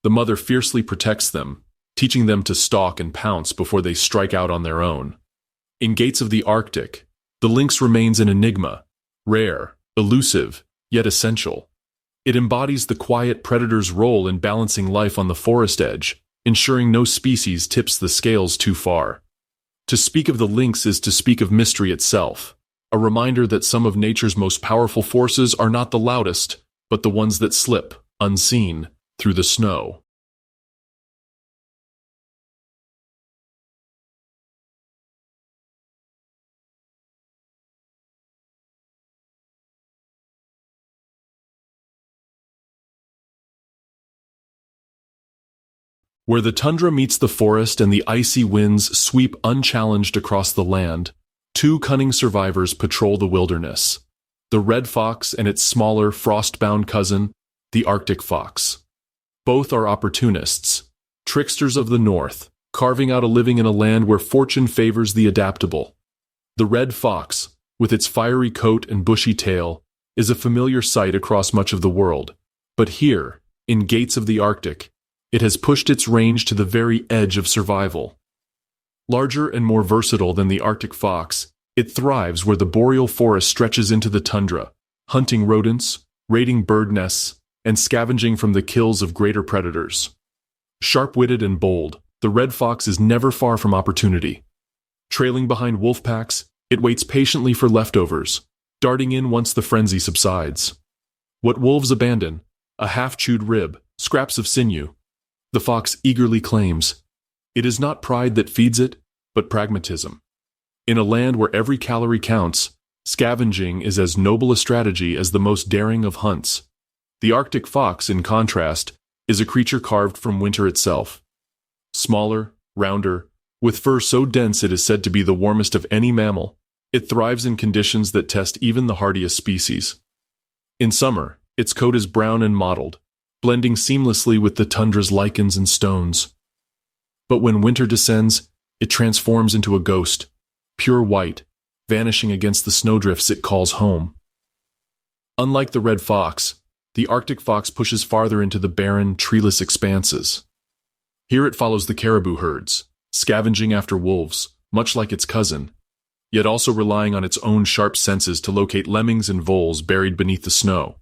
The mother fiercely protects them, teaching them to stalk and pounce before they strike out on their own. In Gates of the Arctic, the lynx remains an enigma, rare, elusive, yet essential. It embodies the quiet predator's role in balancing life on the forest edge, ensuring no species tips the scales too far. To speak of the lynx is to speak of mystery itself, a reminder that some of nature's most powerful forces are not the loudest, but the ones that slip, unseen, through the snow. Where the tundra meets the forest and the icy winds sweep unchallenged across the land, two cunning survivors patrol the wilderness: the red fox and its smaller, frost-bound cousin, the Arctic fox. Both are opportunists, tricksters of the north, carving out a living in a land where fortune favors the adaptable. The red fox, with its fiery coat and bushy tail, is a familiar sight across much of the world. But here, in Gates of the Arctic, it has pushed its range to the very edge of survival. Larger and more versatile than the Arctic fox, it thrives where the boreal forest stretches into the tundra, hunting rodents, raiding bird nests, and scavenging from the kills of greater predators. Sharp-witted and bold, the red fox is never far from opportunity. Trailing behind wolf packs, it waits patiently for leftovers, darting in once the frenzy subsides. What wolves abandon, a half-chewed rib, scraps of sinew, the fox eagerly claims. It is not pride that feeds it, but pragmatism. In a land where every calorie counts, scavenging is as noble a strategy as the most daring of hunts. The Arctic fox, in contrast, is a creature carved from winter itself. Smaller, rounder, with fur so dense it is said to be the warmest of any mammal, it thrives in conditions that test even the hardiest species. In summer, its coat is brown and mottled, blending seamlessly with the tundra's lichens and stones. But when winter descends, it transforms into a ghost, pure white, vanishing against the snowdrifts it calls home. Unlike the red fox, the Arctic fox pushes farther into the barren, treeless expanses. Here it follows the caribou herds, scavenging after wolves, much like its cousin, yet also relying on its own sharp senses to locate lemmings and voles buried beneath the snow.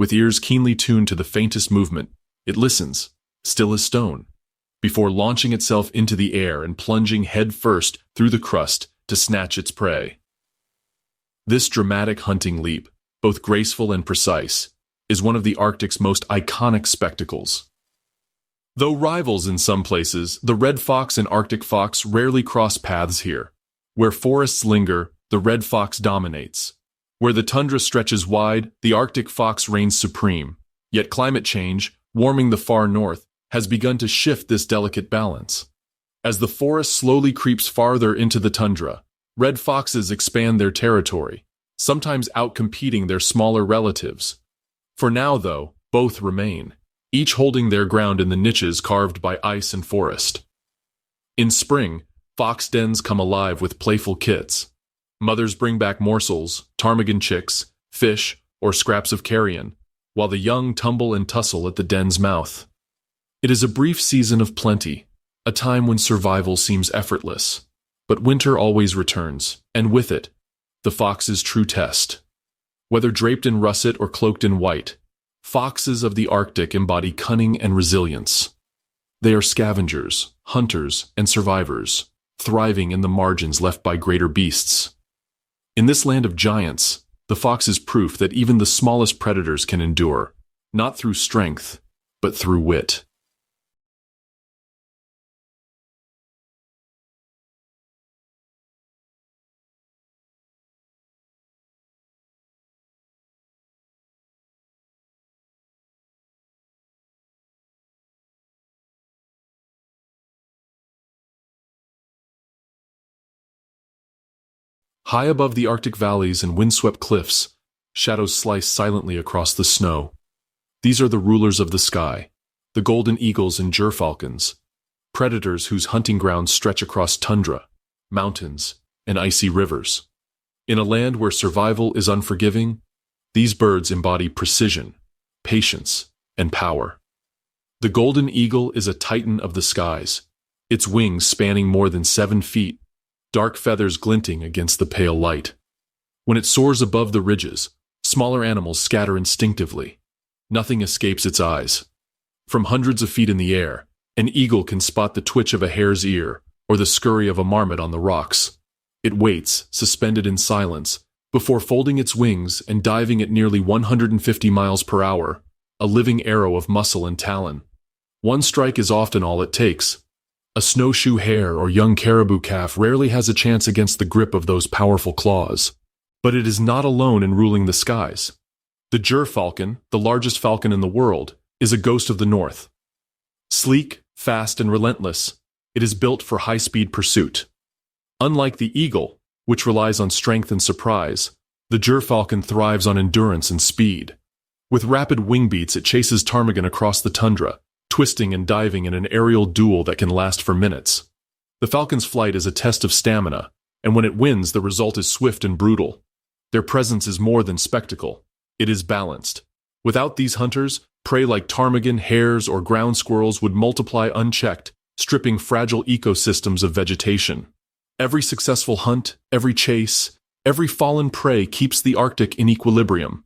With ears keenly tuned to the faintest movement, it listens, still as stone, before launching itself into the air and plunging head first through the crust to snatch its prey. This dramatic hunting leap, both graceful and precise, is one of the Arctic's most iconic spectacles. Though rivals in some places, the red fox and Arctic fox rarely cross paths here. Where forests linger, the red fox dominates. Where the tundra stretches wide, the Arctic fox reigns supreme. Yet climate change, warming the far north, has begun to shift this delicate balance. As the forest slowly creeps farther into the tundra, red foxes expand their territory, sometimes outcompeting their smaller relatives. For now, though, both remain, each holding their ground in the niches carved by ice and forest. In spring, fox dens come alive with playful kits. Mothers bring back morsels, ptarmigan chicks, fish, or scraps of carrion, while the young tumble and tussle at the den's mouth. It is a brief season of plenty, a time when survival seems effortless. But winter always returns, and with it, the fox's true test. Whether draped in russet or cloaked in white, foxes of the Arctic embody cunning and resilience. They are scavengers, hunters, and survivors, thriving in the margins left by greater beasts. In this land of giants, the fox is proof that even the smallest predators can endure, not through strength, but through wit. High above the Arctic valleys and windswept cliffs, shadows slice silently across the snow. These are the rulers of the sky, the golden eagles and gerfalcons, predators whose hunting grounds stretch across tundra, mountains, and icy rivers. In a land where survival is unforgiving, these birds embody precision, patience, and power. The golden eagle is a titan of the skies, its wings spanning more than 7 feet, dark feathers glinting against the pale light. When it soars above the ridges, smaller animals scatter instinctively. Nothing escapes its eyes. From hundreds of feet in the air, an eagle can spot the twitch of a hare's ear or the scurry of a marmot on the rocks. It waits, suspended in silence, before folding its wings and diving at nearly 150 miles per hour, a living arrow of muscle and talon. One strike is often all it takes. A snowshoe hare or young caribou calf rarely has a chance against the grip of those powerful claws. But it is not alone in ruling the skies. The gerfalcon, the largest falcon in the world, is a ghost of the north. Sleek, fast, and relentless, it is built for high-speed pursuit. Unlike the eagle, which relies on strength and surprise, the gerfalcon thrives on endurance and speed. With rapid wing beats, it chases ptarmigan across the tundra, twisting and diving in an aerial duel that can last for minutes. The falcon's flight is a test of stamina, And when it wins, the result is swift and brutal. Their presence is more than spectacle. It is balanced. Without these hunters, prey like ptarmigan, hares, or ground squirrels would multiply unchecked, stripping fragile ecosystems of vegetation. Every successful hunt, every chase, every fallen prey keeps the Arctic in equilibrium.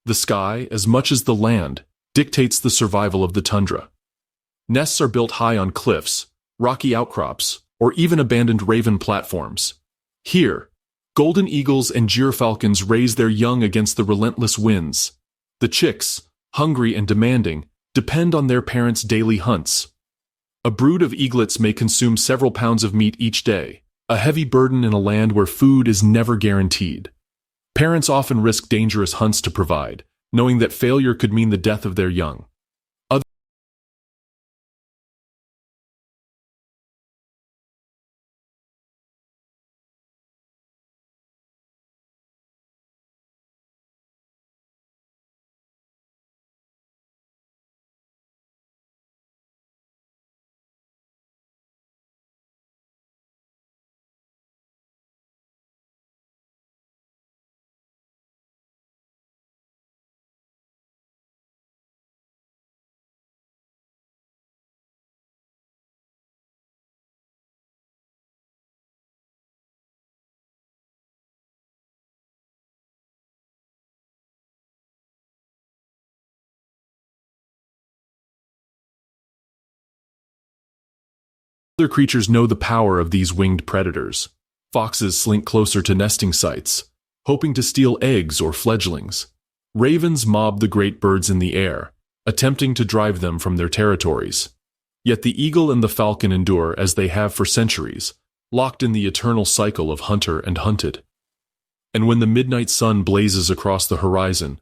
The sky, as much as the land, dictates the survival of the tundra. Nests are built high on cliffs, rocky outcrops, or even abandoned raven platforms. Here, golden eagles and gyrfalcons raise their young against the relentless winds. The chicks, hungry and demanding, depend on their parents' daily hunts. A brood of eaglets may consume several pounds of meat each day, a heavy burden in a land where food is never guaranteed. Parents often risk dangerous hunts to provide, knowing that failure could mean the death of their young. Other creatures know the power of these winged predators. Foxes slink closer to nesting sites, hoping to steal eggs or fledglings. Ravens mob the great birds in the air, attempting to drive them from their territories. Yet the eagle and the falcon endure as they have for centuries, locked in the eternal cycle of hunter and hunted. And when the midnight sun blazes across the horizon,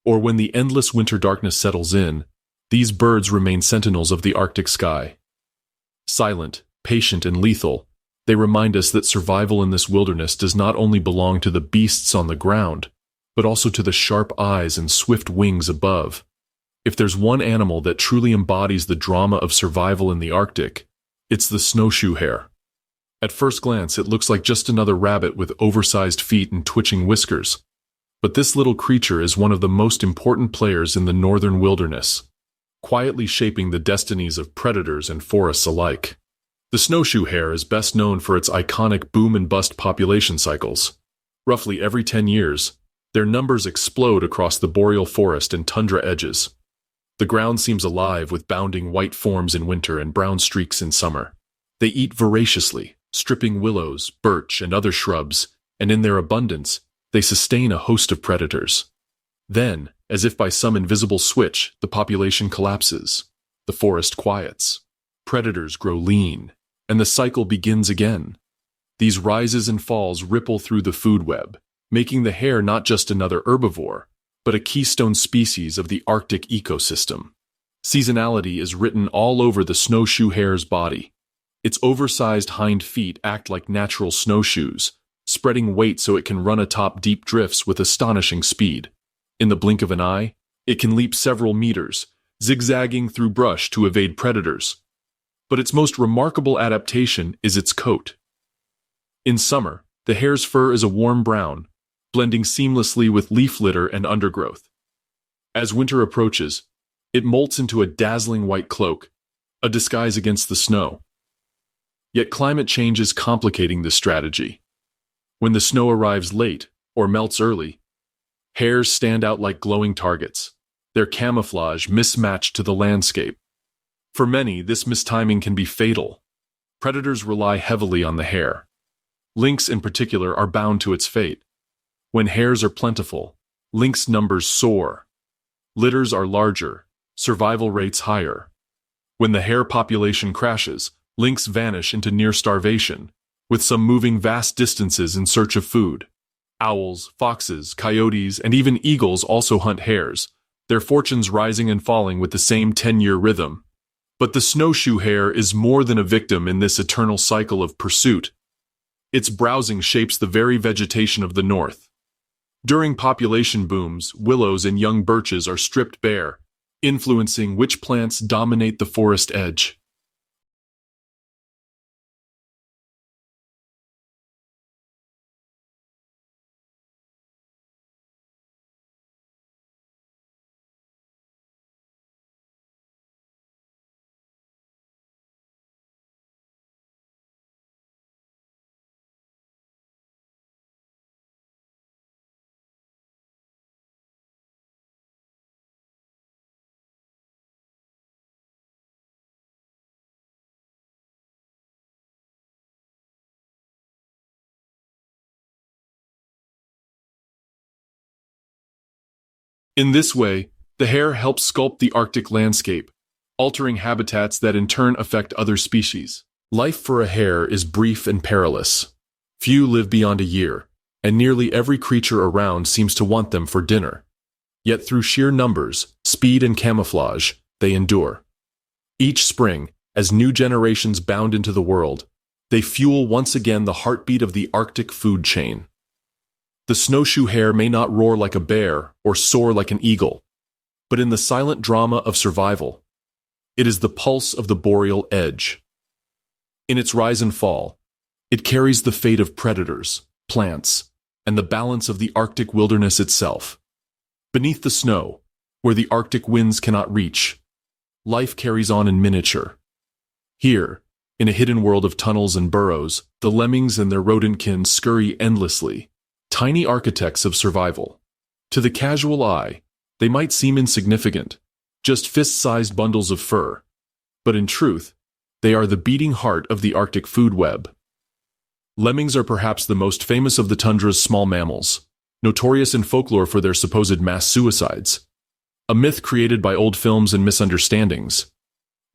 or when the endless winter darkness settles in, these birds remain sentinels of the Arctic sky. Silent, patient, and lethal, they remind us that survival in this wilderness does not only belong to the beasts on the ground, but also to the sharp eyes and swift wings above. If there's one animal that truly embodies the drama of survival in the Arctic, it's the snowshoe hare. At first glance, it looks like just another rabbit with oversized feet and twitching whiskers. But this little creature is one of the most important players in the northern wilderness, quietly shaping the destinies of predators and forests alike. The snowshoe hare is best known for its iconic boom and bust population cycles. Roughly every 10 years, their numbers explode across the boreal forest and tundra edges. The ground seems alive with bounding white forms in winter and brown streaks in summer. They eat voraciously, stripping willows, birch, and other shrubs, and in their abundance, they sustain a host of predators. Then, as if by some invisible switch, the population collapses. The forest quiets. Predators grow lean, and the cycle begins again. These rises and falls ripple through the food web, making the hare not just another herbivore, but a keystone species of the Arctic ecosystem. Seasonality is written all over the snowshoe hare's body. Its oversized hind feet act like natural snowshoes, spreading weight so it can run atop deep drifts with astonishing speed. In the blink of an eye, it can leap several meters, zigzagging through brush to evade predators. But its most remarkable adaptation is its coat. In summer, the hare's fur is a warm brown, blending seamlessly with leaf litter and undergrowth. As winter approaches, it molts into a dazzling white cloak, a disguise against the snow. Yet climate change is complicating this strategy. When the snow arrives late or melts early, hares stand out like glowing targets, their camouflage mismatched to the landscape. For many, this mistiming can be fatal. Predators rely heavily on the hare. Lynx in particular are bound to its fate. When hares are plentiful, lynx numbers soar. Litters are larger, survival rates higher. When the hare population crashes, lynx vanish into near starvation, with some moving vast distances in search of food. Owls, foxes, coyotes, and even eagles also hunt hares, their fortunes rising and falling with the same 10-year rhythm. But the snowshoe hare is more than a victim in this eternal cycle of pursuit. Its browsing shapes the very vegetation of the north. During population booms, willows and young birches are stripped bare, influencing which plants dominate the forest edge. In this way, the hare helps sculpt the Arctic landscape, altering habitats that in turn affect other species. Life for a hare is brief and perilous. Few live beyond a year, and nearly every creature around seems to want them for dinner. Yet through sheer numbers, speed and camouflage, they endure. Each spring, as new generations bound into the world, they fuel once again the heartbeat of the Arctic food chain. The snowshoe hare may not roar like a bear or soar like an eagle, but in the silent drama of survival, it is the pulse of the boreal edge. In its rise and fall, it carries the fate of predators, plants, and the balance of the Arctic wilderness itself. Beneath the snow, where the Arctic winds cannot reach, life carries on in miniature. Here, in a hidden world of tunnels and burrows, the lemmings and their rodent kin scurry endlessly, tiny architects of survival. To the casual eye, they might seem insignificant, just fist-sized bundles of fur, but in truth, they are the beating heart of the Arctic food web. Lemmings are perhaps the most famous of the tundra's small mammals, notorious in folklore for their supposed mass suicides, a myth created by old films and misunderstandings.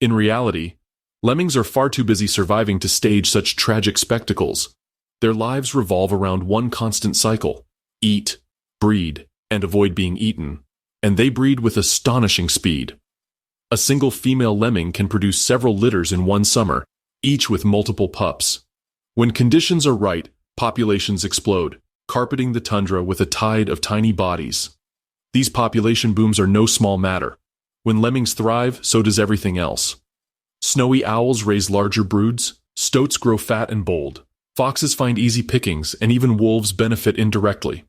In reality, lemmings are far too busy surviving to stage such tragic spectacles. Their lives revolve around one constant cycle: eat, breed, and avoid being eaten, and they breed with astonishing speed. A single female lemming can produce several litters in one summer, each with multiple pups. When conditions are right, populations explode, carpeting the tundra with a tide of tiny bodies. These population booms are no small matter. When lemmings thrive, so does everything else. Snowy owls raise larger broods, stoats grow fat and bold, foxes find easy pickings, and even wolves benefit indirectly.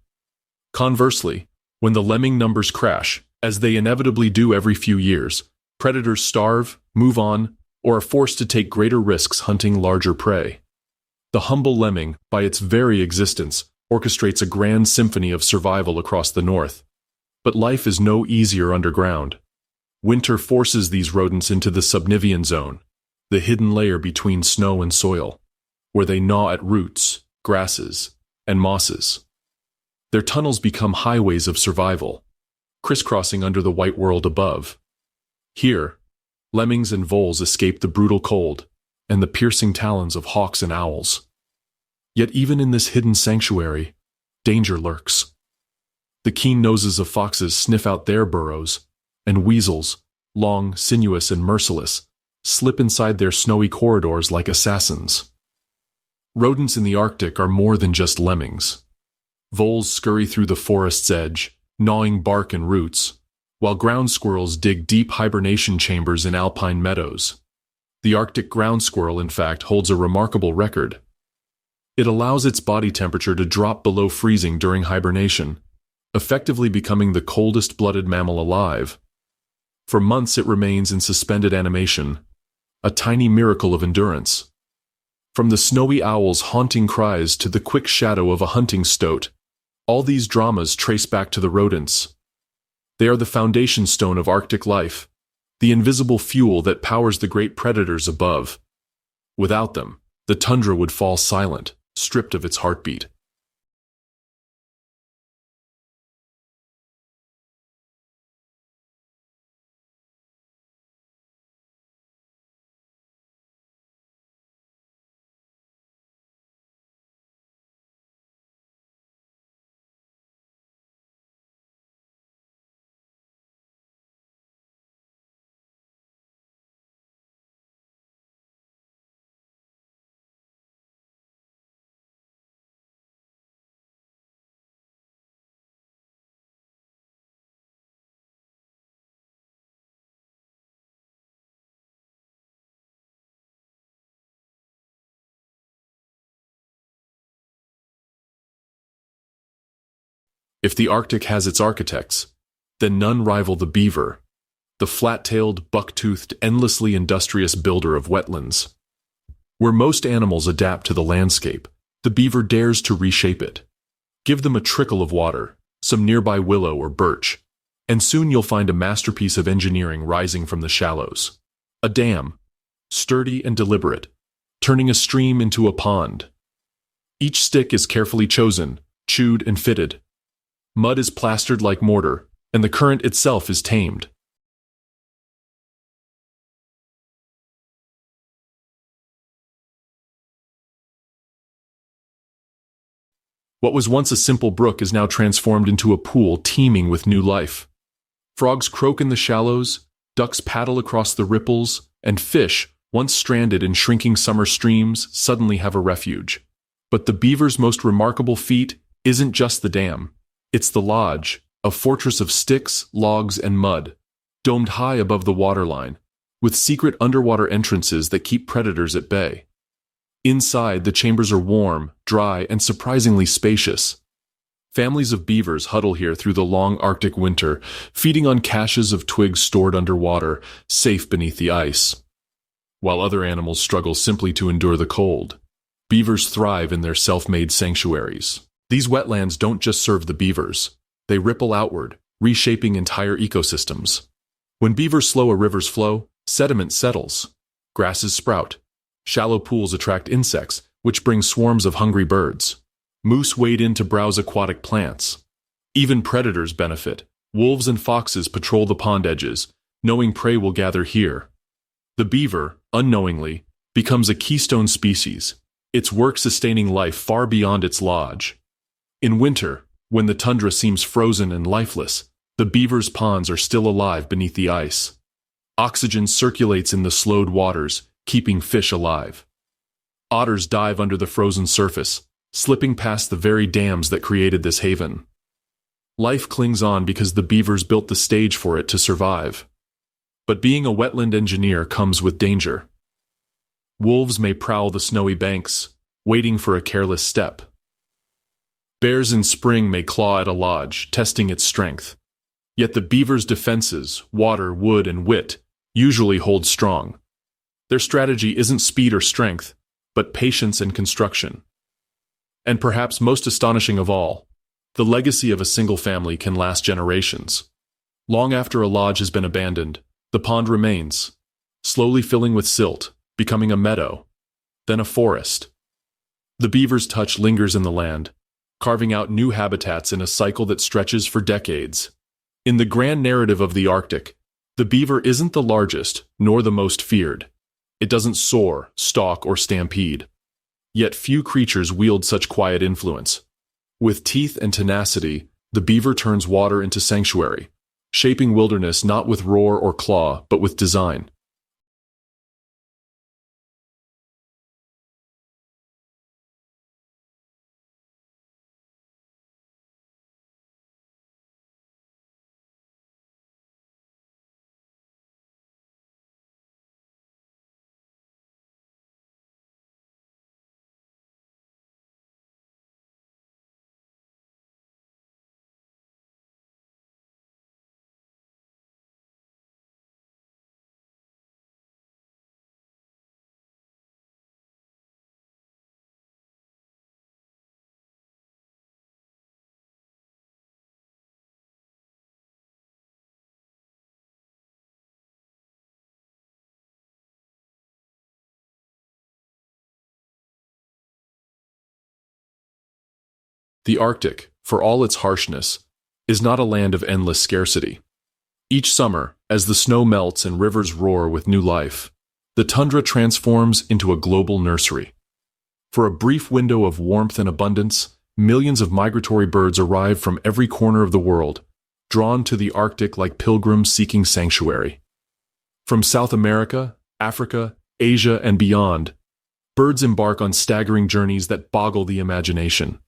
Conversely, when the lemming numbers crash, as they inevitably do every few years, predators starve, move on, or are forced to take greater risks hunting larger prey. The humble lemming, by its very existence, orchestrates a grand symphony of survival across the north. But life is no easier underground. Winter forces these rodents into the subnivean zone, the hidden layer between snow and soil, where they gnaw at roots, grasses, and mosses. Their tunnels become highways of survival, crisscrossing under the white world above. Here, lemmings and voles escape the brutal cold and the piercing talons of hawks and owls. Yet even in this hidden sanctuary, danger lurks. The keen noses of foxes sniff out their burrows, and weasels, long, sinuous, and merciless, slip inside their snowy corridors like assassins. Rodents in the Arctic are more than just lemmings. Voles scurry through the forest's edge, gnawing bark and roots, while ground squirrels dig deep hibernation chambers in alpine meadows. The Arctic ground squirrel, in fact, holds a remarkable record. It allows its body temperature to drop below freezing during hibernation, effectively becoming the coldest-blooded mammal alive. For months it remains in suspended animation, a tiny miracle of endurance. From the snowy owl's haunting cries to the quick shadow of a hunting stoat, all these dramas trace back to the rodents. They are the foundation stone of Arctic life, the invisible fuel that powers the great predators above. Without them, the tundra would fall silent, stripped of its heartbeat. If the Arctic has its architects, then none rival the beaver, the flat-tailed, buck-toothed, endlessly industrious builder of wetlands. Where most animals adapt to the landscape, the beaver dares to reshape it. Give them a trickle of water, some nearby willow or birch, and soon you'll find a masterpiece of engineering rising from the shallows. A dam, sturdy and deliberate, turning a stream into a pond. Each stick is carefully chosen, chewed and fitted. Mud is plastered like mortar, and the current itself is tamed. What was once a simple brook is now transformed into a pool teeming with new life. Frogs croak in the shallows, ducks paddle across the ripples, and fish, once stranded in shrinking summer streams, suddenly have a refuge. But the beaver's most remarkable feat isn't just the dam. It's the lodge, a fortress of sticks, logs, and mud, domed high above the waterline, with secret underwater entrances that keep predators at bay. Inside, the chambers are warm, dry, and surprisingly spacious. Families of beavers huddle here through the long Arctic winter, feeding on caches of twigs stored underwater, safe beneath the ice. While other animals struggle simply to endure the cold, beavers thrive in their self-made sanctuaries. These wetlands don't just serve the beavers. They ripple outward, reshaping entire ecosystems. When beavers slow a river's flow, sediment settles. Grasses sprout. Shallow pools attract insects, which bring swarms of hungry birds. Moose wade in to browse aquatic plants. Even predators benefit. Wolves and foxes patrol the pond edges, knowing prey will gather here. The beaver, unknowingly, becomes a keystone species, its work sustaining life far beyond its lodge. In winter, when the tundra seems frozen and lifeless, the beaver's ponds are still alive beneath the ice. Oxygen circulates in the slowed waters, keeping fish alive. Otters dive under the frozen surface, slipping past the very dams that created this haven. Life clings on because the beavers built the stage for it to survive. But being a wetland engineer comes with danger. Wolves may prowl the snowy banks, waiting for a careless step. Bears in spring may claw at a lodge, testing its strength. Yet the beaver's defenses, water, wood, and wit, usually hold strong. Their strategy isn't speed or strength, but patience and construction. And perhaps most astonishing of all, the legacy of a single family can last generations. Long after a lodge has been abandoned, the pond remains, slowly filling with silt, becoming a meadow, then a forest. The beaver's touch lingers in the land, carving out new habitats in a cycle that stretches for decades. In the grand narrative of the Arctic, the beaver isn't the largest, nor the most feared. It doesn't soar, stalk, or stampede. Yet few creatures wield such quiet influence. With teeth and tenacity, the beaver turns water into sanctuary, shaping wilderness not with roar or claw, but with design. The Arctic, for all its harshness, is not a land of endless scarcity. Each summer, as the snow melts and rivers roar with new life, the tundra transforms into a global nursery. For a brief window of warmth and abundance, millions of migratory birds arrive from every corner of the world, drawn to the Arctic like pilgrims seeking sanctuary. From South America, Africa, Asia, and beyond, birds embark on staggering journeys that boggle the imagination.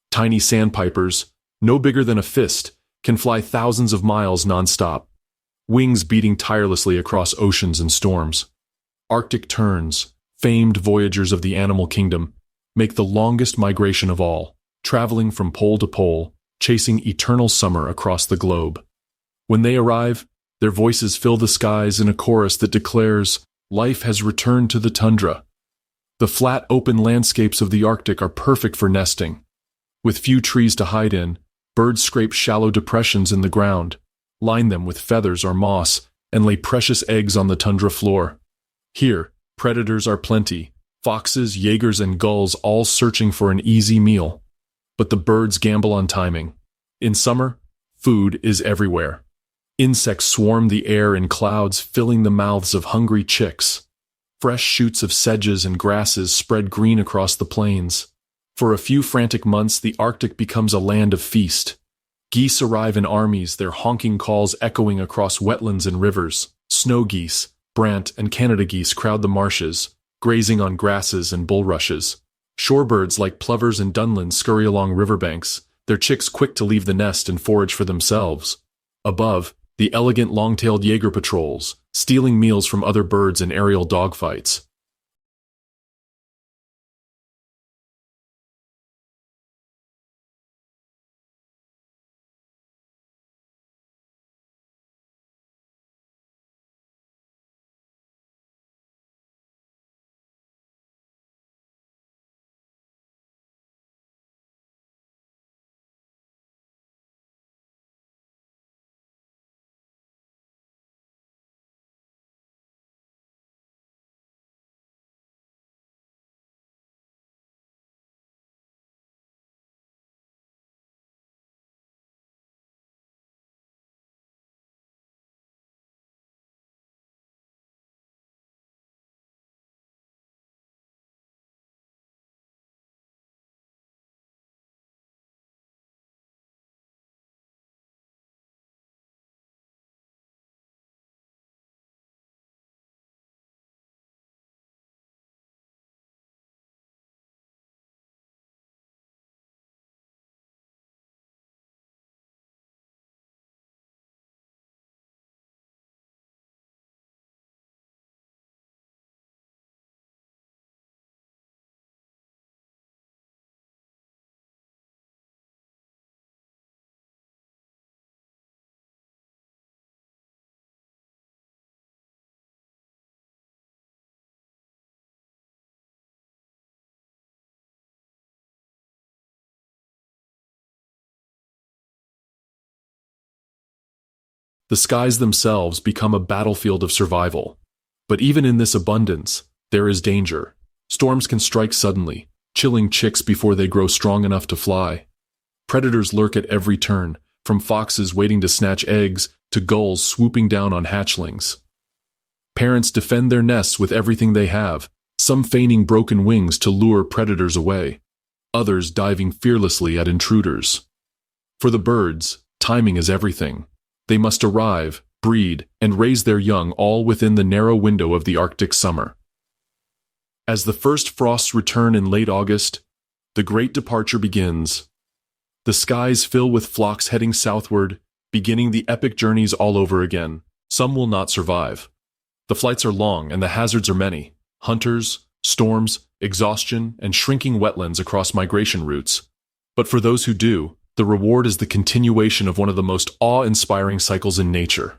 Tiny sandpipers, no bigger than a fist, can fly thousands of miles nonstop, wings beating tirelessly across oceans and storms. Arctic terns, famed voyagers of the animal kingdom, make the longest migration of all, traveling from pole to pole, chasing eternal summer across the globe. When they arrive, their voices fill the skies in a chorus that declares, "Life has returned to the tundra." The flat, open landscapes of the Arctic are perfect for nesting. With few trees to hide in, birds scrape shallow depressions in the ground, line them with feathers or moss, and lay precious eggs on the tundra floor. Here, predators are plenty, foxes, jaegers, and gulls all searching for an easy meal. But the birds gamble on timing. In summer, Food is everywhere. Insects swarm the air in clouds, filling the mouths of hungry chicks. Fresh shoots of sedges and grasses spread green across the plains. For a few frantic months, the Arctic becomes a land of feast. Geese arrive in armies, their honking calls echoing across wetlands and rivers. Snow geese, brant, and Canada geese crowd the marshes, grazing on grasses and bulrushes. Shorebirds like plovers and dunlins scurry along riverbanks, their chicks quick to leave the nest and forage for themselves. Above, the elegant long-tailed Jaeger patrols, stealing meals from other birds in aerial dogfights. The skies themselves become a battlefield of survival. But even in this abundance, there is danger. Storms can strike suddenly, chilling chicks before they grow strong enough to fly. Predators lurk at every turn, from foxes waiting to snatch eggs to gulls swooping down on hatchlings. Parents defend their nests with everything they have, some feigning broken wings to lure predators away, others diving fearlessly at intruders. For the birds, timing is everything. They must arrive, breed, and raise their young all within the narrow window of the Arctic summer. As the first frosts return in late August, the great departure begins. The skies fill with flocks heading southward, beginning the epic journeys all over again. Some will not survive. The flights are long and the hazards are many. Hunters, storms, exhaustion, and shrinking wetlands across migration routes. But for those who do, the reward is the continuation of one of the most awe-inspiring cycles in nature.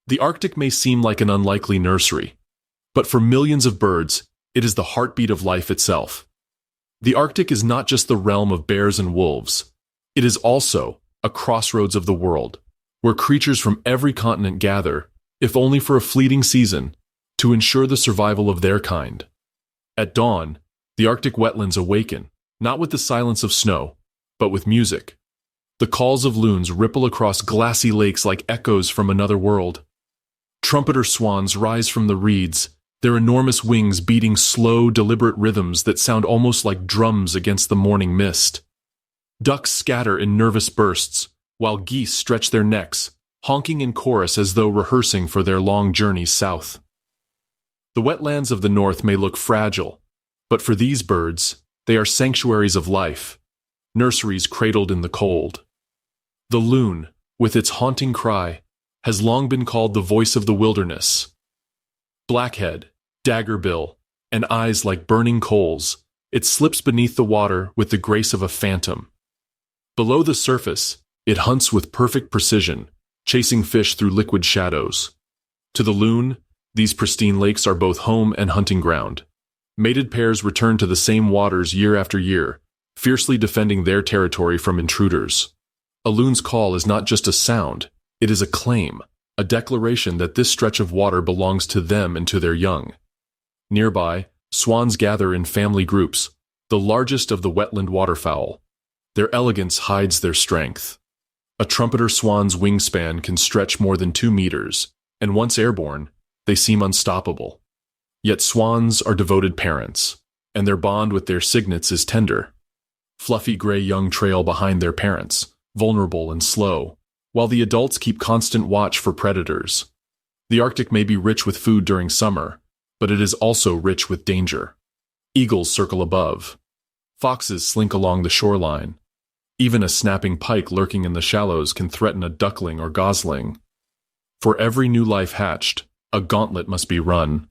The Arctic may seem like an unlikely nursery, but for millions of birds, it is the heartbeat of life itself. The Arctic is not just the realm of bears and wolves. It is also a crossroads of the world, where creatures from every continent gather, if only for a fleeting season, to ensure the survival of their kind. At dawn, the Arctic wetlands awaken, not with the silence of snow, but with music. The calls of loons ripple across glassy lakes like echoes from another world. Trumpeter swans rise from the reeds, their enormous wings beating slow, deliberate rhythms that sound almost like drums against the morning mist. Ducks scatter in nervous bursts, while geese stretch their necks, honking in chorus as though rehearsing for their long journey south. The wetlands of the north may look fragile, but for these birds, they are sanctuaries of life, nurseries cradled in the cold. The loon, with its haunting cry, has long been called the voice of the wilderness. Blackhead, daggerbill, and eyes like burning coals, it slips beneath the water with the grace of a phantom. Below the surface, it hunts with perfect precision, chasing fish through liquid shadows. To the loon, these pristine lakes are both home and hunting ground. Mated pairs return to the same waters year after year, fiercely defending their territory from intruders. A loon's call is not just a sound, it is a claim, a declaration that this stretch of water belongs to them and to their young. Nearby, swans gather in family groups, the largest of the wetland waterfowl. Their elegance hides their strength. A trumpeter swan's wingspan can stretch more than 2 meters, and once airborne, they seem unstoppable. Yet swans are devoted parents, and their bond with their cygnets is tender. Fluffy gray young trail behind their parents, vulnerable and slow, while the adults keep constant watch for predators. The Arctic may be rich with food during summer, but it is also rich with danger. Eagles circle above. Foxes slink along the shoreline. Even a snapping pike lurking in the shallows can threaten a duckling or gosling. For every new life hatched, a gauntlet must be run.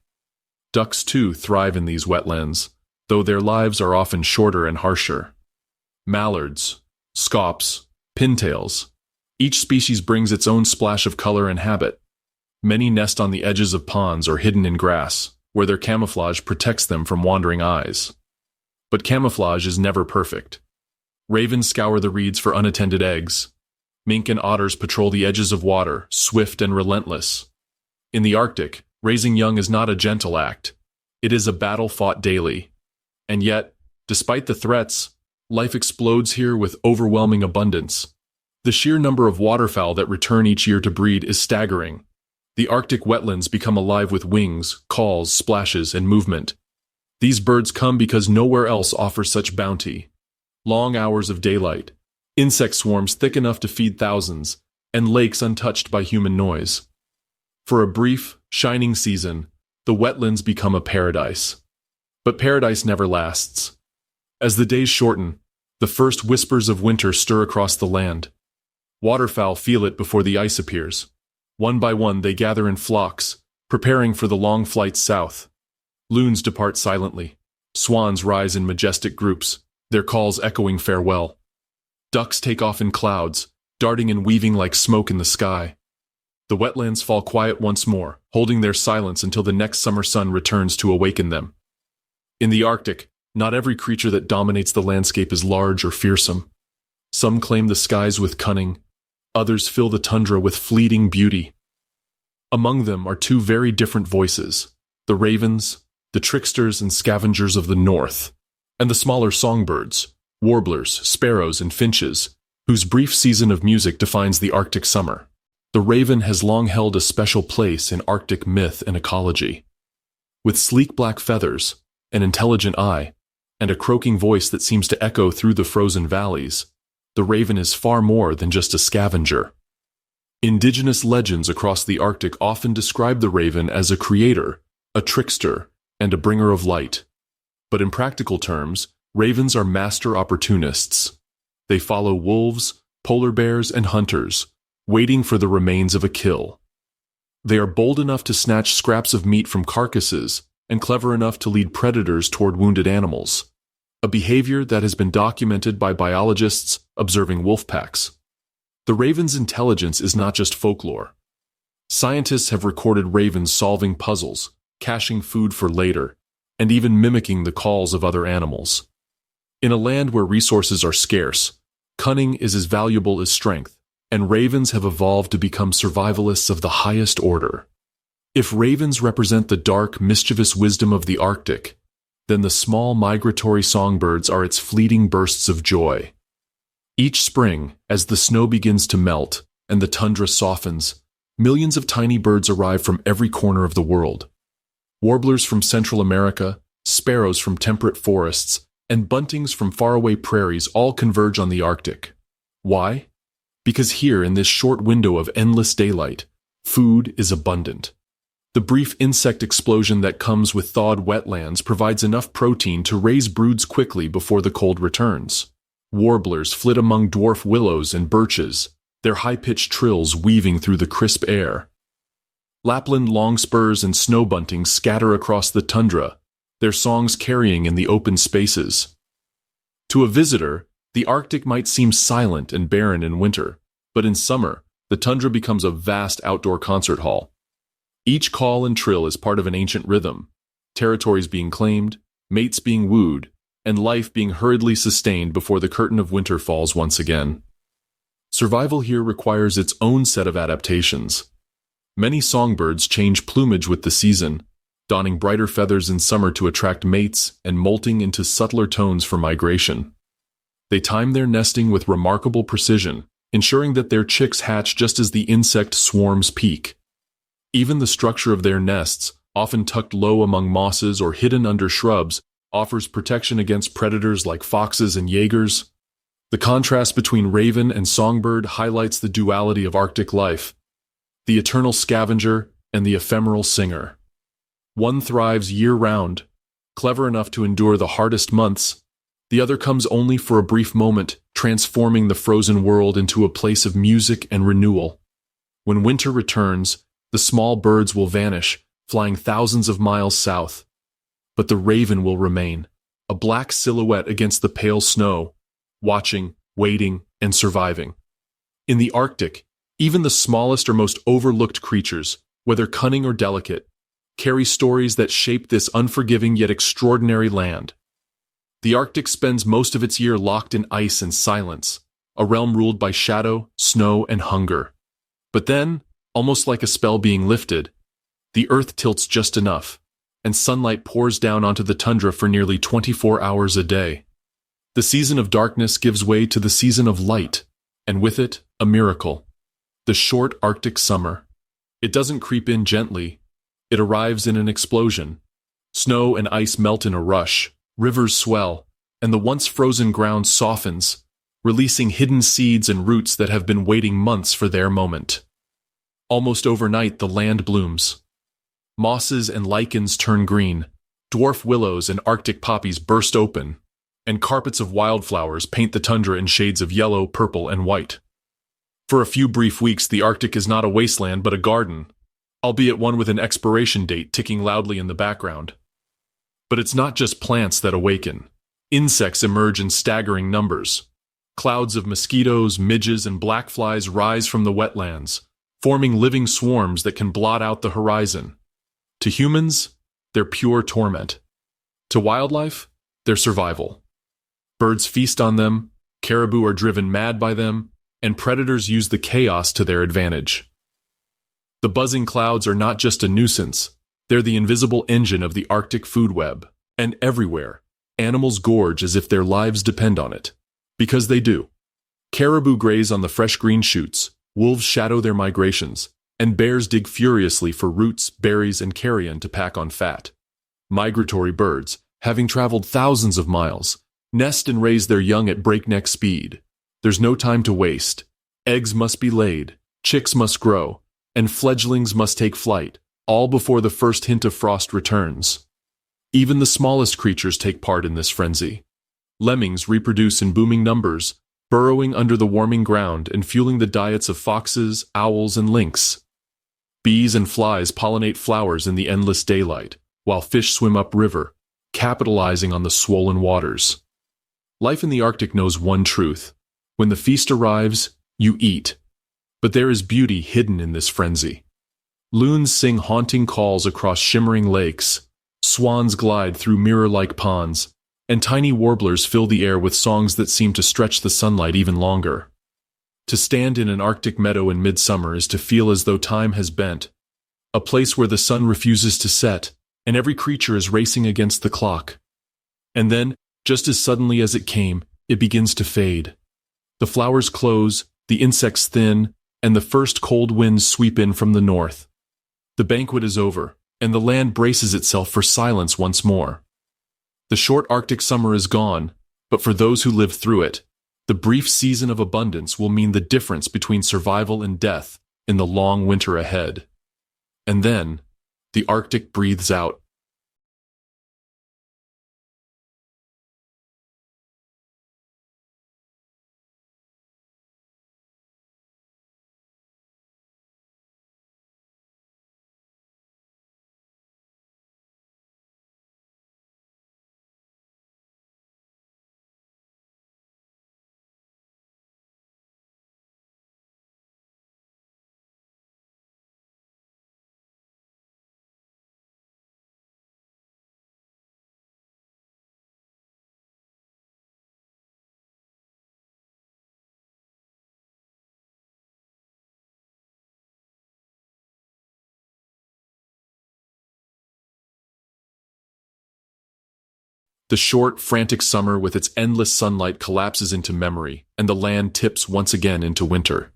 Ducks, too, thrive in these wetlands, though their lives are often shorter and harsher. Mallards, scaups, pintails. Each species brings its own splash of color and habit. Many nest on the edges of ponds or hidden in grass, where their camouflage protects them from wandering eyes. But camouflage is never perfect. Ravens scour the reeds for unattended eggs. Mink and otters patrol the edges of water, swift and relentless. In the Arctic, raising young is not a gentle act. It is a battle fought daily. And yet, despite the threats, life explodes here with overwhelming abundance. The sheer number of waterfowl that return each year to breed is staggering. The Arctic wetlands become alive with wings, calls, splashes, and movement. These birds come because nowhere else offers such bounty. Long hours of daylight, insect swarms thick enough to feed thousands, and lakes untouched by human noise. For a brief, shining season, the wetlands become a paradise. But paradise never lasts. As the days shorten, the first whispers of winter stir across the land. Waterfowl feel it before the ice appears. One by one they gather in flocks, preparing for the long flights south. Loons depart silently. Swans rise in majestic groups, their calls echoing farewell. Ducks take off in clouds, darting and weaving like smoke in the sky. The wetlands fall quiet once more, holding their silence until the next summer sun returns to awaken them. In the Arctic, not every creature that dominates the landscape is large or fearsome. Some claim the skies with cunning, others fill the tundra with fleeting beauty. Among them are 2 very different voices, the ravens, the tricksters and scavengers of the north, and the smaller songbirds, warblers, sparrows, and finches, whose brief season of music defines the Arctic summer. The raven has long held a special place in Arctic myth and ecology. With sleek black feathers, an intelligent eye, and a croaking voice that seems to echo through the frozen valleys, the raven is far more than just a scavenger. Indigenous legends across the Arctic often describe the raven as a creator, a trickster, and a bringer of light. But in practical terms, ravens are master opportunists. They follow wolves, polar bears, and hunters, waiting for the remains of a kill. They are bold enough to snatch scraps of meat from carcasses and clever enough to lead predators toward wounded animals, a behavior that has been documented by biologists observing wolf packs. The raven's intelligence is not just folklore. Scientists have recorded ravens solving puzzles, caching food for later, and even mimicking the calls of other animals. In a land where resources are scarce, cunning is as valuable as strength, and ravens have evolved to become survivalists of the highest order. If ravens represent the dark, mischievous wisdom of the Arctic, then the small migratory songbirds are its fleeting bursts of joy. Each spring, as the snow begins to melt and the tundra softens, millions of tiny birds arrive from every corner of the world. Warblers from Central America, sparrows from temperate forests, and buntings from faraway prairies all converge on the Arctic. Why? Because here, in this short window of endless daylight, food is abundant. The brief insect explosion that comes with thawed wetlands provides enough protein to raise broods quickly before the cold returns. Warblers flit among dwarf willows and birches, their high-pitched trills weaving through the crisp air. Lapland longspurs and snow buntings scatter across the tundra, their songs carrying in the open spaces. To a visitor, The Arctic might seem silent and barren in winter, but in summer, the tundra becomes a vast outdoor concert hall. Each call and trill is part of an ancient rhythm, territories being claimed, mates being wooed, and life being hurriedly sustained before the curtain of winter falls once again. Survival here requires its own set of adaptations. Many songbirds change plumage with the season, donning brighter feathers in summer to attract mates and molting into subtler tones for migration. They time their nesting with remarkable precision, ensuring that their chicks hatch just as the insect swarms peak. Even the structure of their nests, often tucked low among mosses or hidden under shrubs, offers protection against predators like foxes and jaegers. The contrast between raven and songbird highlights the duality of Arctic life, the eternal scavenger and the ephemeral singer. One thrives year-round, clever enough to endure the hardest months. The other comes only for a brief moment, transforming the frozen world into a place of music and renewal. When winter returns, the small birds will vanish, flying thousands of miles south. But the raven will remain, a black silhouette against the pale snow, watching, waiting, and surviving. In the Arctic, even the smallest or most overlooked creatures, whether cunning or delicate, carry stories that shape this unforgiving yet extraordinary land. The Arctic spends most of its year locked in ice and silence, a realm ruled by shadow, snow, and hunger. But then, almost like a spell being lifted, the earth tilts just enough, and sunlight pours down onto the tundra for nearly 24 hours a day. The season of darkness gives way to the season of light, and with it, a miracle. The short Arctic summer. It doesn't creep in gently. It arrives in an explosion. Snow and ice melt in a rush, rivers swell, and the once frozen ground softens, releasing hidden seeds and roots that have been waiting months for their moment. Almost overnight, the land blooms. Mosses and lichens turn green, dwarf willows and Arctic poppies burst open, and carpets of wildflowers paint the tundra in shades of yellow, purple, and white. For a few brief weeks, the Arctic is not a wasteland but a garden, albeit one with an expiration date ticking loudly in the background. But it's not just plants that awaken. Insects emerge in staggering numbers. Clouds of mosquitoes, midges, and black flies rise from the wetlands, forming living swarms that can blot out the horizon. To humans, they're pure torment. To wildlife, they're survival. Birds feast on them, caribou are driven mad by them, and predators use the chaos to their advantage. The buzzing clouds are not just a nuisance, they're the invisible engine of the Arctic food web, and everywhere, animals gorge as if their lives depend on it. Because they do. Caribou graze on the fresh green shoots, wolves shadow their migrations, and bears dig furiously for roots, berries, and carrion to pack on fat. Migratory birds, having traveled thousands of miles, nest and raise their young at breakneck speed. There's no time to waste. Eggs must be laid, chicks must grow, and fledglings must take flight, all before the first hint of frost returns. Even the smallest creatures take part in this frenzy. Lemmings reproduce in booming numbers, burrowing under the warming ground and fueling the diets of foxes, owls, and lynx. Bees and flies pollinate flowers in the endless daylight, while fish swim upriver, capitalizing on the swollen waters. Life in the Arctic knows one truth. When the feast arrives, you eat. But there is beauty hidden in this frenzy. Loons sing haunting calls across shimmering lakes, swans glide through mirror-like ponds, and tiny warblers fill the air with songs that seem to stretch the sunlight even longer. To stand in an Arctic meadow in midsummer is to feel as though time has bent, a place where the sun refuses to set, and every creature is racing against the clock. And then, just as suddenly as it came, it begins to fade. The flowers close, the insects thin, and the first cold winds sweep in from the north. The banquet is over, and the land braces itself for silence once more. The short Arctic summer is gone, but for those who live through it, the brief season of abundance will mean the difference between survival and death in the long winter ahead. And then, the Arctic breathes out. The short, frantic summer with its endless sunlight collapses into memory, and the land tips once again into winter.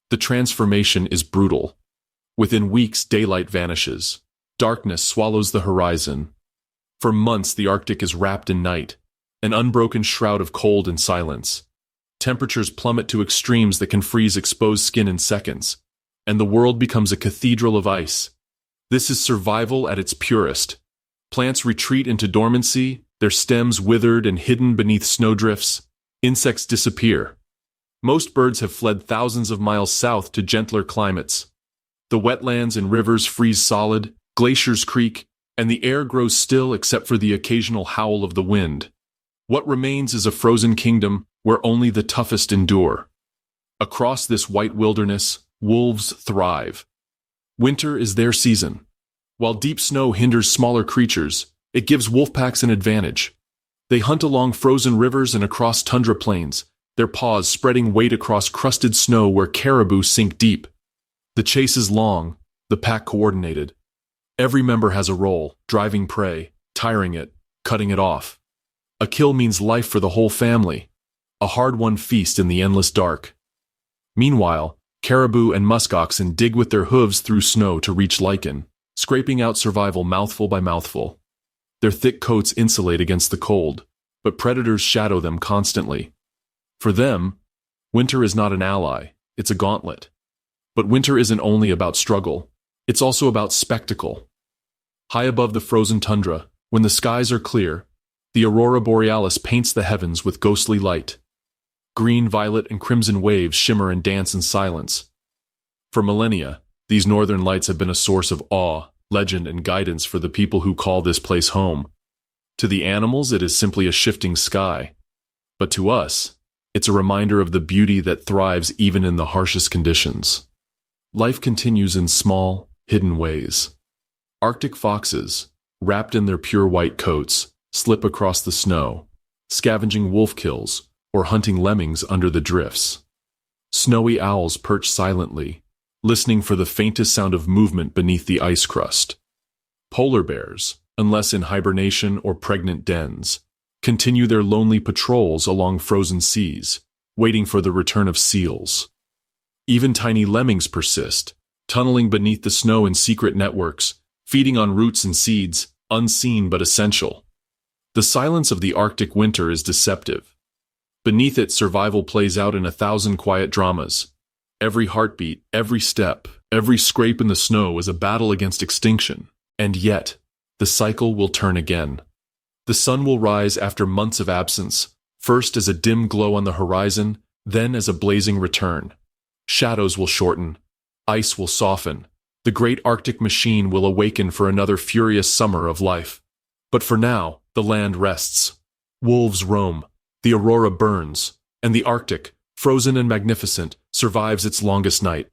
The transformation is brutal. Within weeks, daylight vanishes. Darkness swallows the horizon. For months, the Arctic is wrapped in night, an unbroken shroud of cold and silence. Temperatures plummet to extremes that can freeze exposed skin in seconds, and the world becomes a cathedral of ice. This is survival at its purest. Plants retreat into dormancy, their stems withered and hidden beneath snowdrifts. Insects disappear. Most birds have fled thousands of miles south to gentler climates. The wetlands and rivers freeze solid, glaciers creak, and the air grows still except for the occasional howl of the wind. What remains is a frozen kingdom where only the toughest endure. Across this white wilderness, wolves thrive. Winter is their season. While deep snow hinders smaller creatures, it gives wolfpacks an advantage. They hunt along frozen rivers and across tundra plains, their paws spreading weight across crusted snow where caribou sink deep. The chase is long, the pack coordinated. Every member has a role, driving prey, tiring it, cutting it off. A kill means life for the whole family, a hard-won feast in the endless dark. Meanwhile, caribou and musk oxen dig with their hooves through snow to reach lichen, scraping out survival mouthful by mouthful. Their thick coats insulate against the cold, but predators shadow them constantly. For them, winter is not an ally, it's a gauntlet. But winter isn't only about struggle, it's also about spectacle. High above the frozen tundra, when the skies are clear, the aurora borealis paints the heavens with ghostly light. Green, violet, and crimson waves shimmer and dance in silence. For millennia, these northern lights have been a source of awe, legend, and guidance for the people who call this place home. To the animals, it is simply a shifting sky. But to us, it's a reminder of the beauty that thrives even in the harshest conditions. Life continues in small, hidden ways. Arctic foxes, wrapped in their pure white coats, slip across the snow, scavenging wolf kills or hunting lemmings under the drifts. Snowy owls perch silently, listening for the faintest sound of movement beneath the ice crust. Polar bears, unless in hibernation or pregnant dens, continue their lonely patrols along frozen seas, waiting for the return of seals. Even tiny lemmings persist, tunneling beneath the snow in secret networks, feeding on roots and seeds, unseen but essential. The silence of the Arctic winter is deceptive. Beneath it, survival plays out in 1,000 quiet dramas. Every heartbeat, every step, every scrape in the snow is a battle against extinction. And yet, the cycle will turn again. The sun will rise after months of absence, first as a dim glow on the horizon, then as a blazing return. Shadows will shorten. Ice will soften. The great Arctic machine will awaken for another furious summer of life. But for now, the land rests. Wolves roam. The aurora burns. And the Arctic, frozen and magnificent, survives its longest night.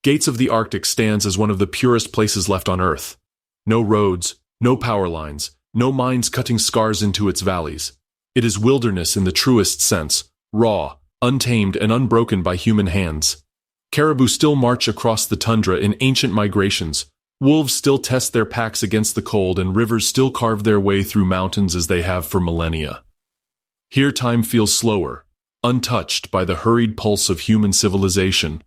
Gates of the Arctic stands as one of the purest places left on Earth. No roads, no power lines, no mines cutting scars into its valleys. It is wilderness in the truest sense, raw, untamed, and unbroken by human hands. Caribou still march across the tundra in ancient migrations. Wolves still test their packs against the cold, and rivers still carve their way through mountains as they have for millennia. Here time feels slower, untouched by the hurried pulse of human civilization.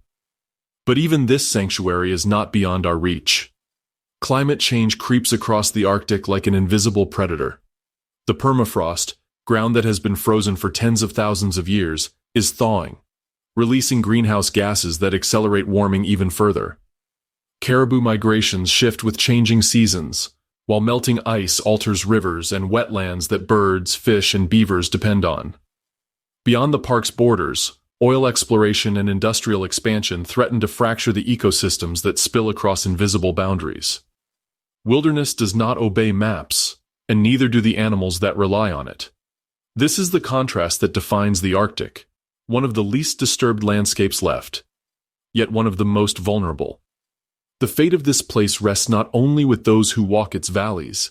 But even this sanctuary is not beyond our reach. Climate change creeps across the Arctic like an invisible predator. The permafrost, ground that has been frozen for tens of thousands of years, is thawing, releasing greenhouse gases that accelerate warming even further. Caribou migrations shift with changing seasons, while melting ice alters rivers and wetlands that birds, fish, and beavers depend on. Beyond the park's borders, oil exploration and industrial expansion threaten to fracture the ecosystems that spill across invisible boundaries. Wilderness does not obey maps, and neither do the animals that rely on it. This is the contrast that defines the Arctic, one of the least disturbed landscapes left, yet one of the most vulnerable. The fate of this place rests not only with those who walk its valleys,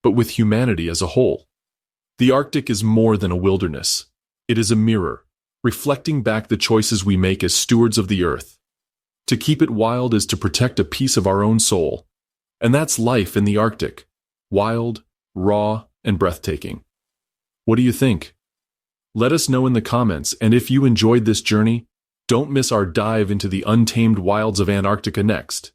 but with humanity as a whole. The Arctic is more than a wilderness. It is a mirror, reflecting back the choices we make as stewards of the earth. To keep it wild is to protect a piece of our own soul. And that's life in the Arctic, wild, raw, and breathtaking. What do you think? Let us know in the comments, and if you enjoyed this journey, don't miss our dive into the untamed wilds of Antarctica next.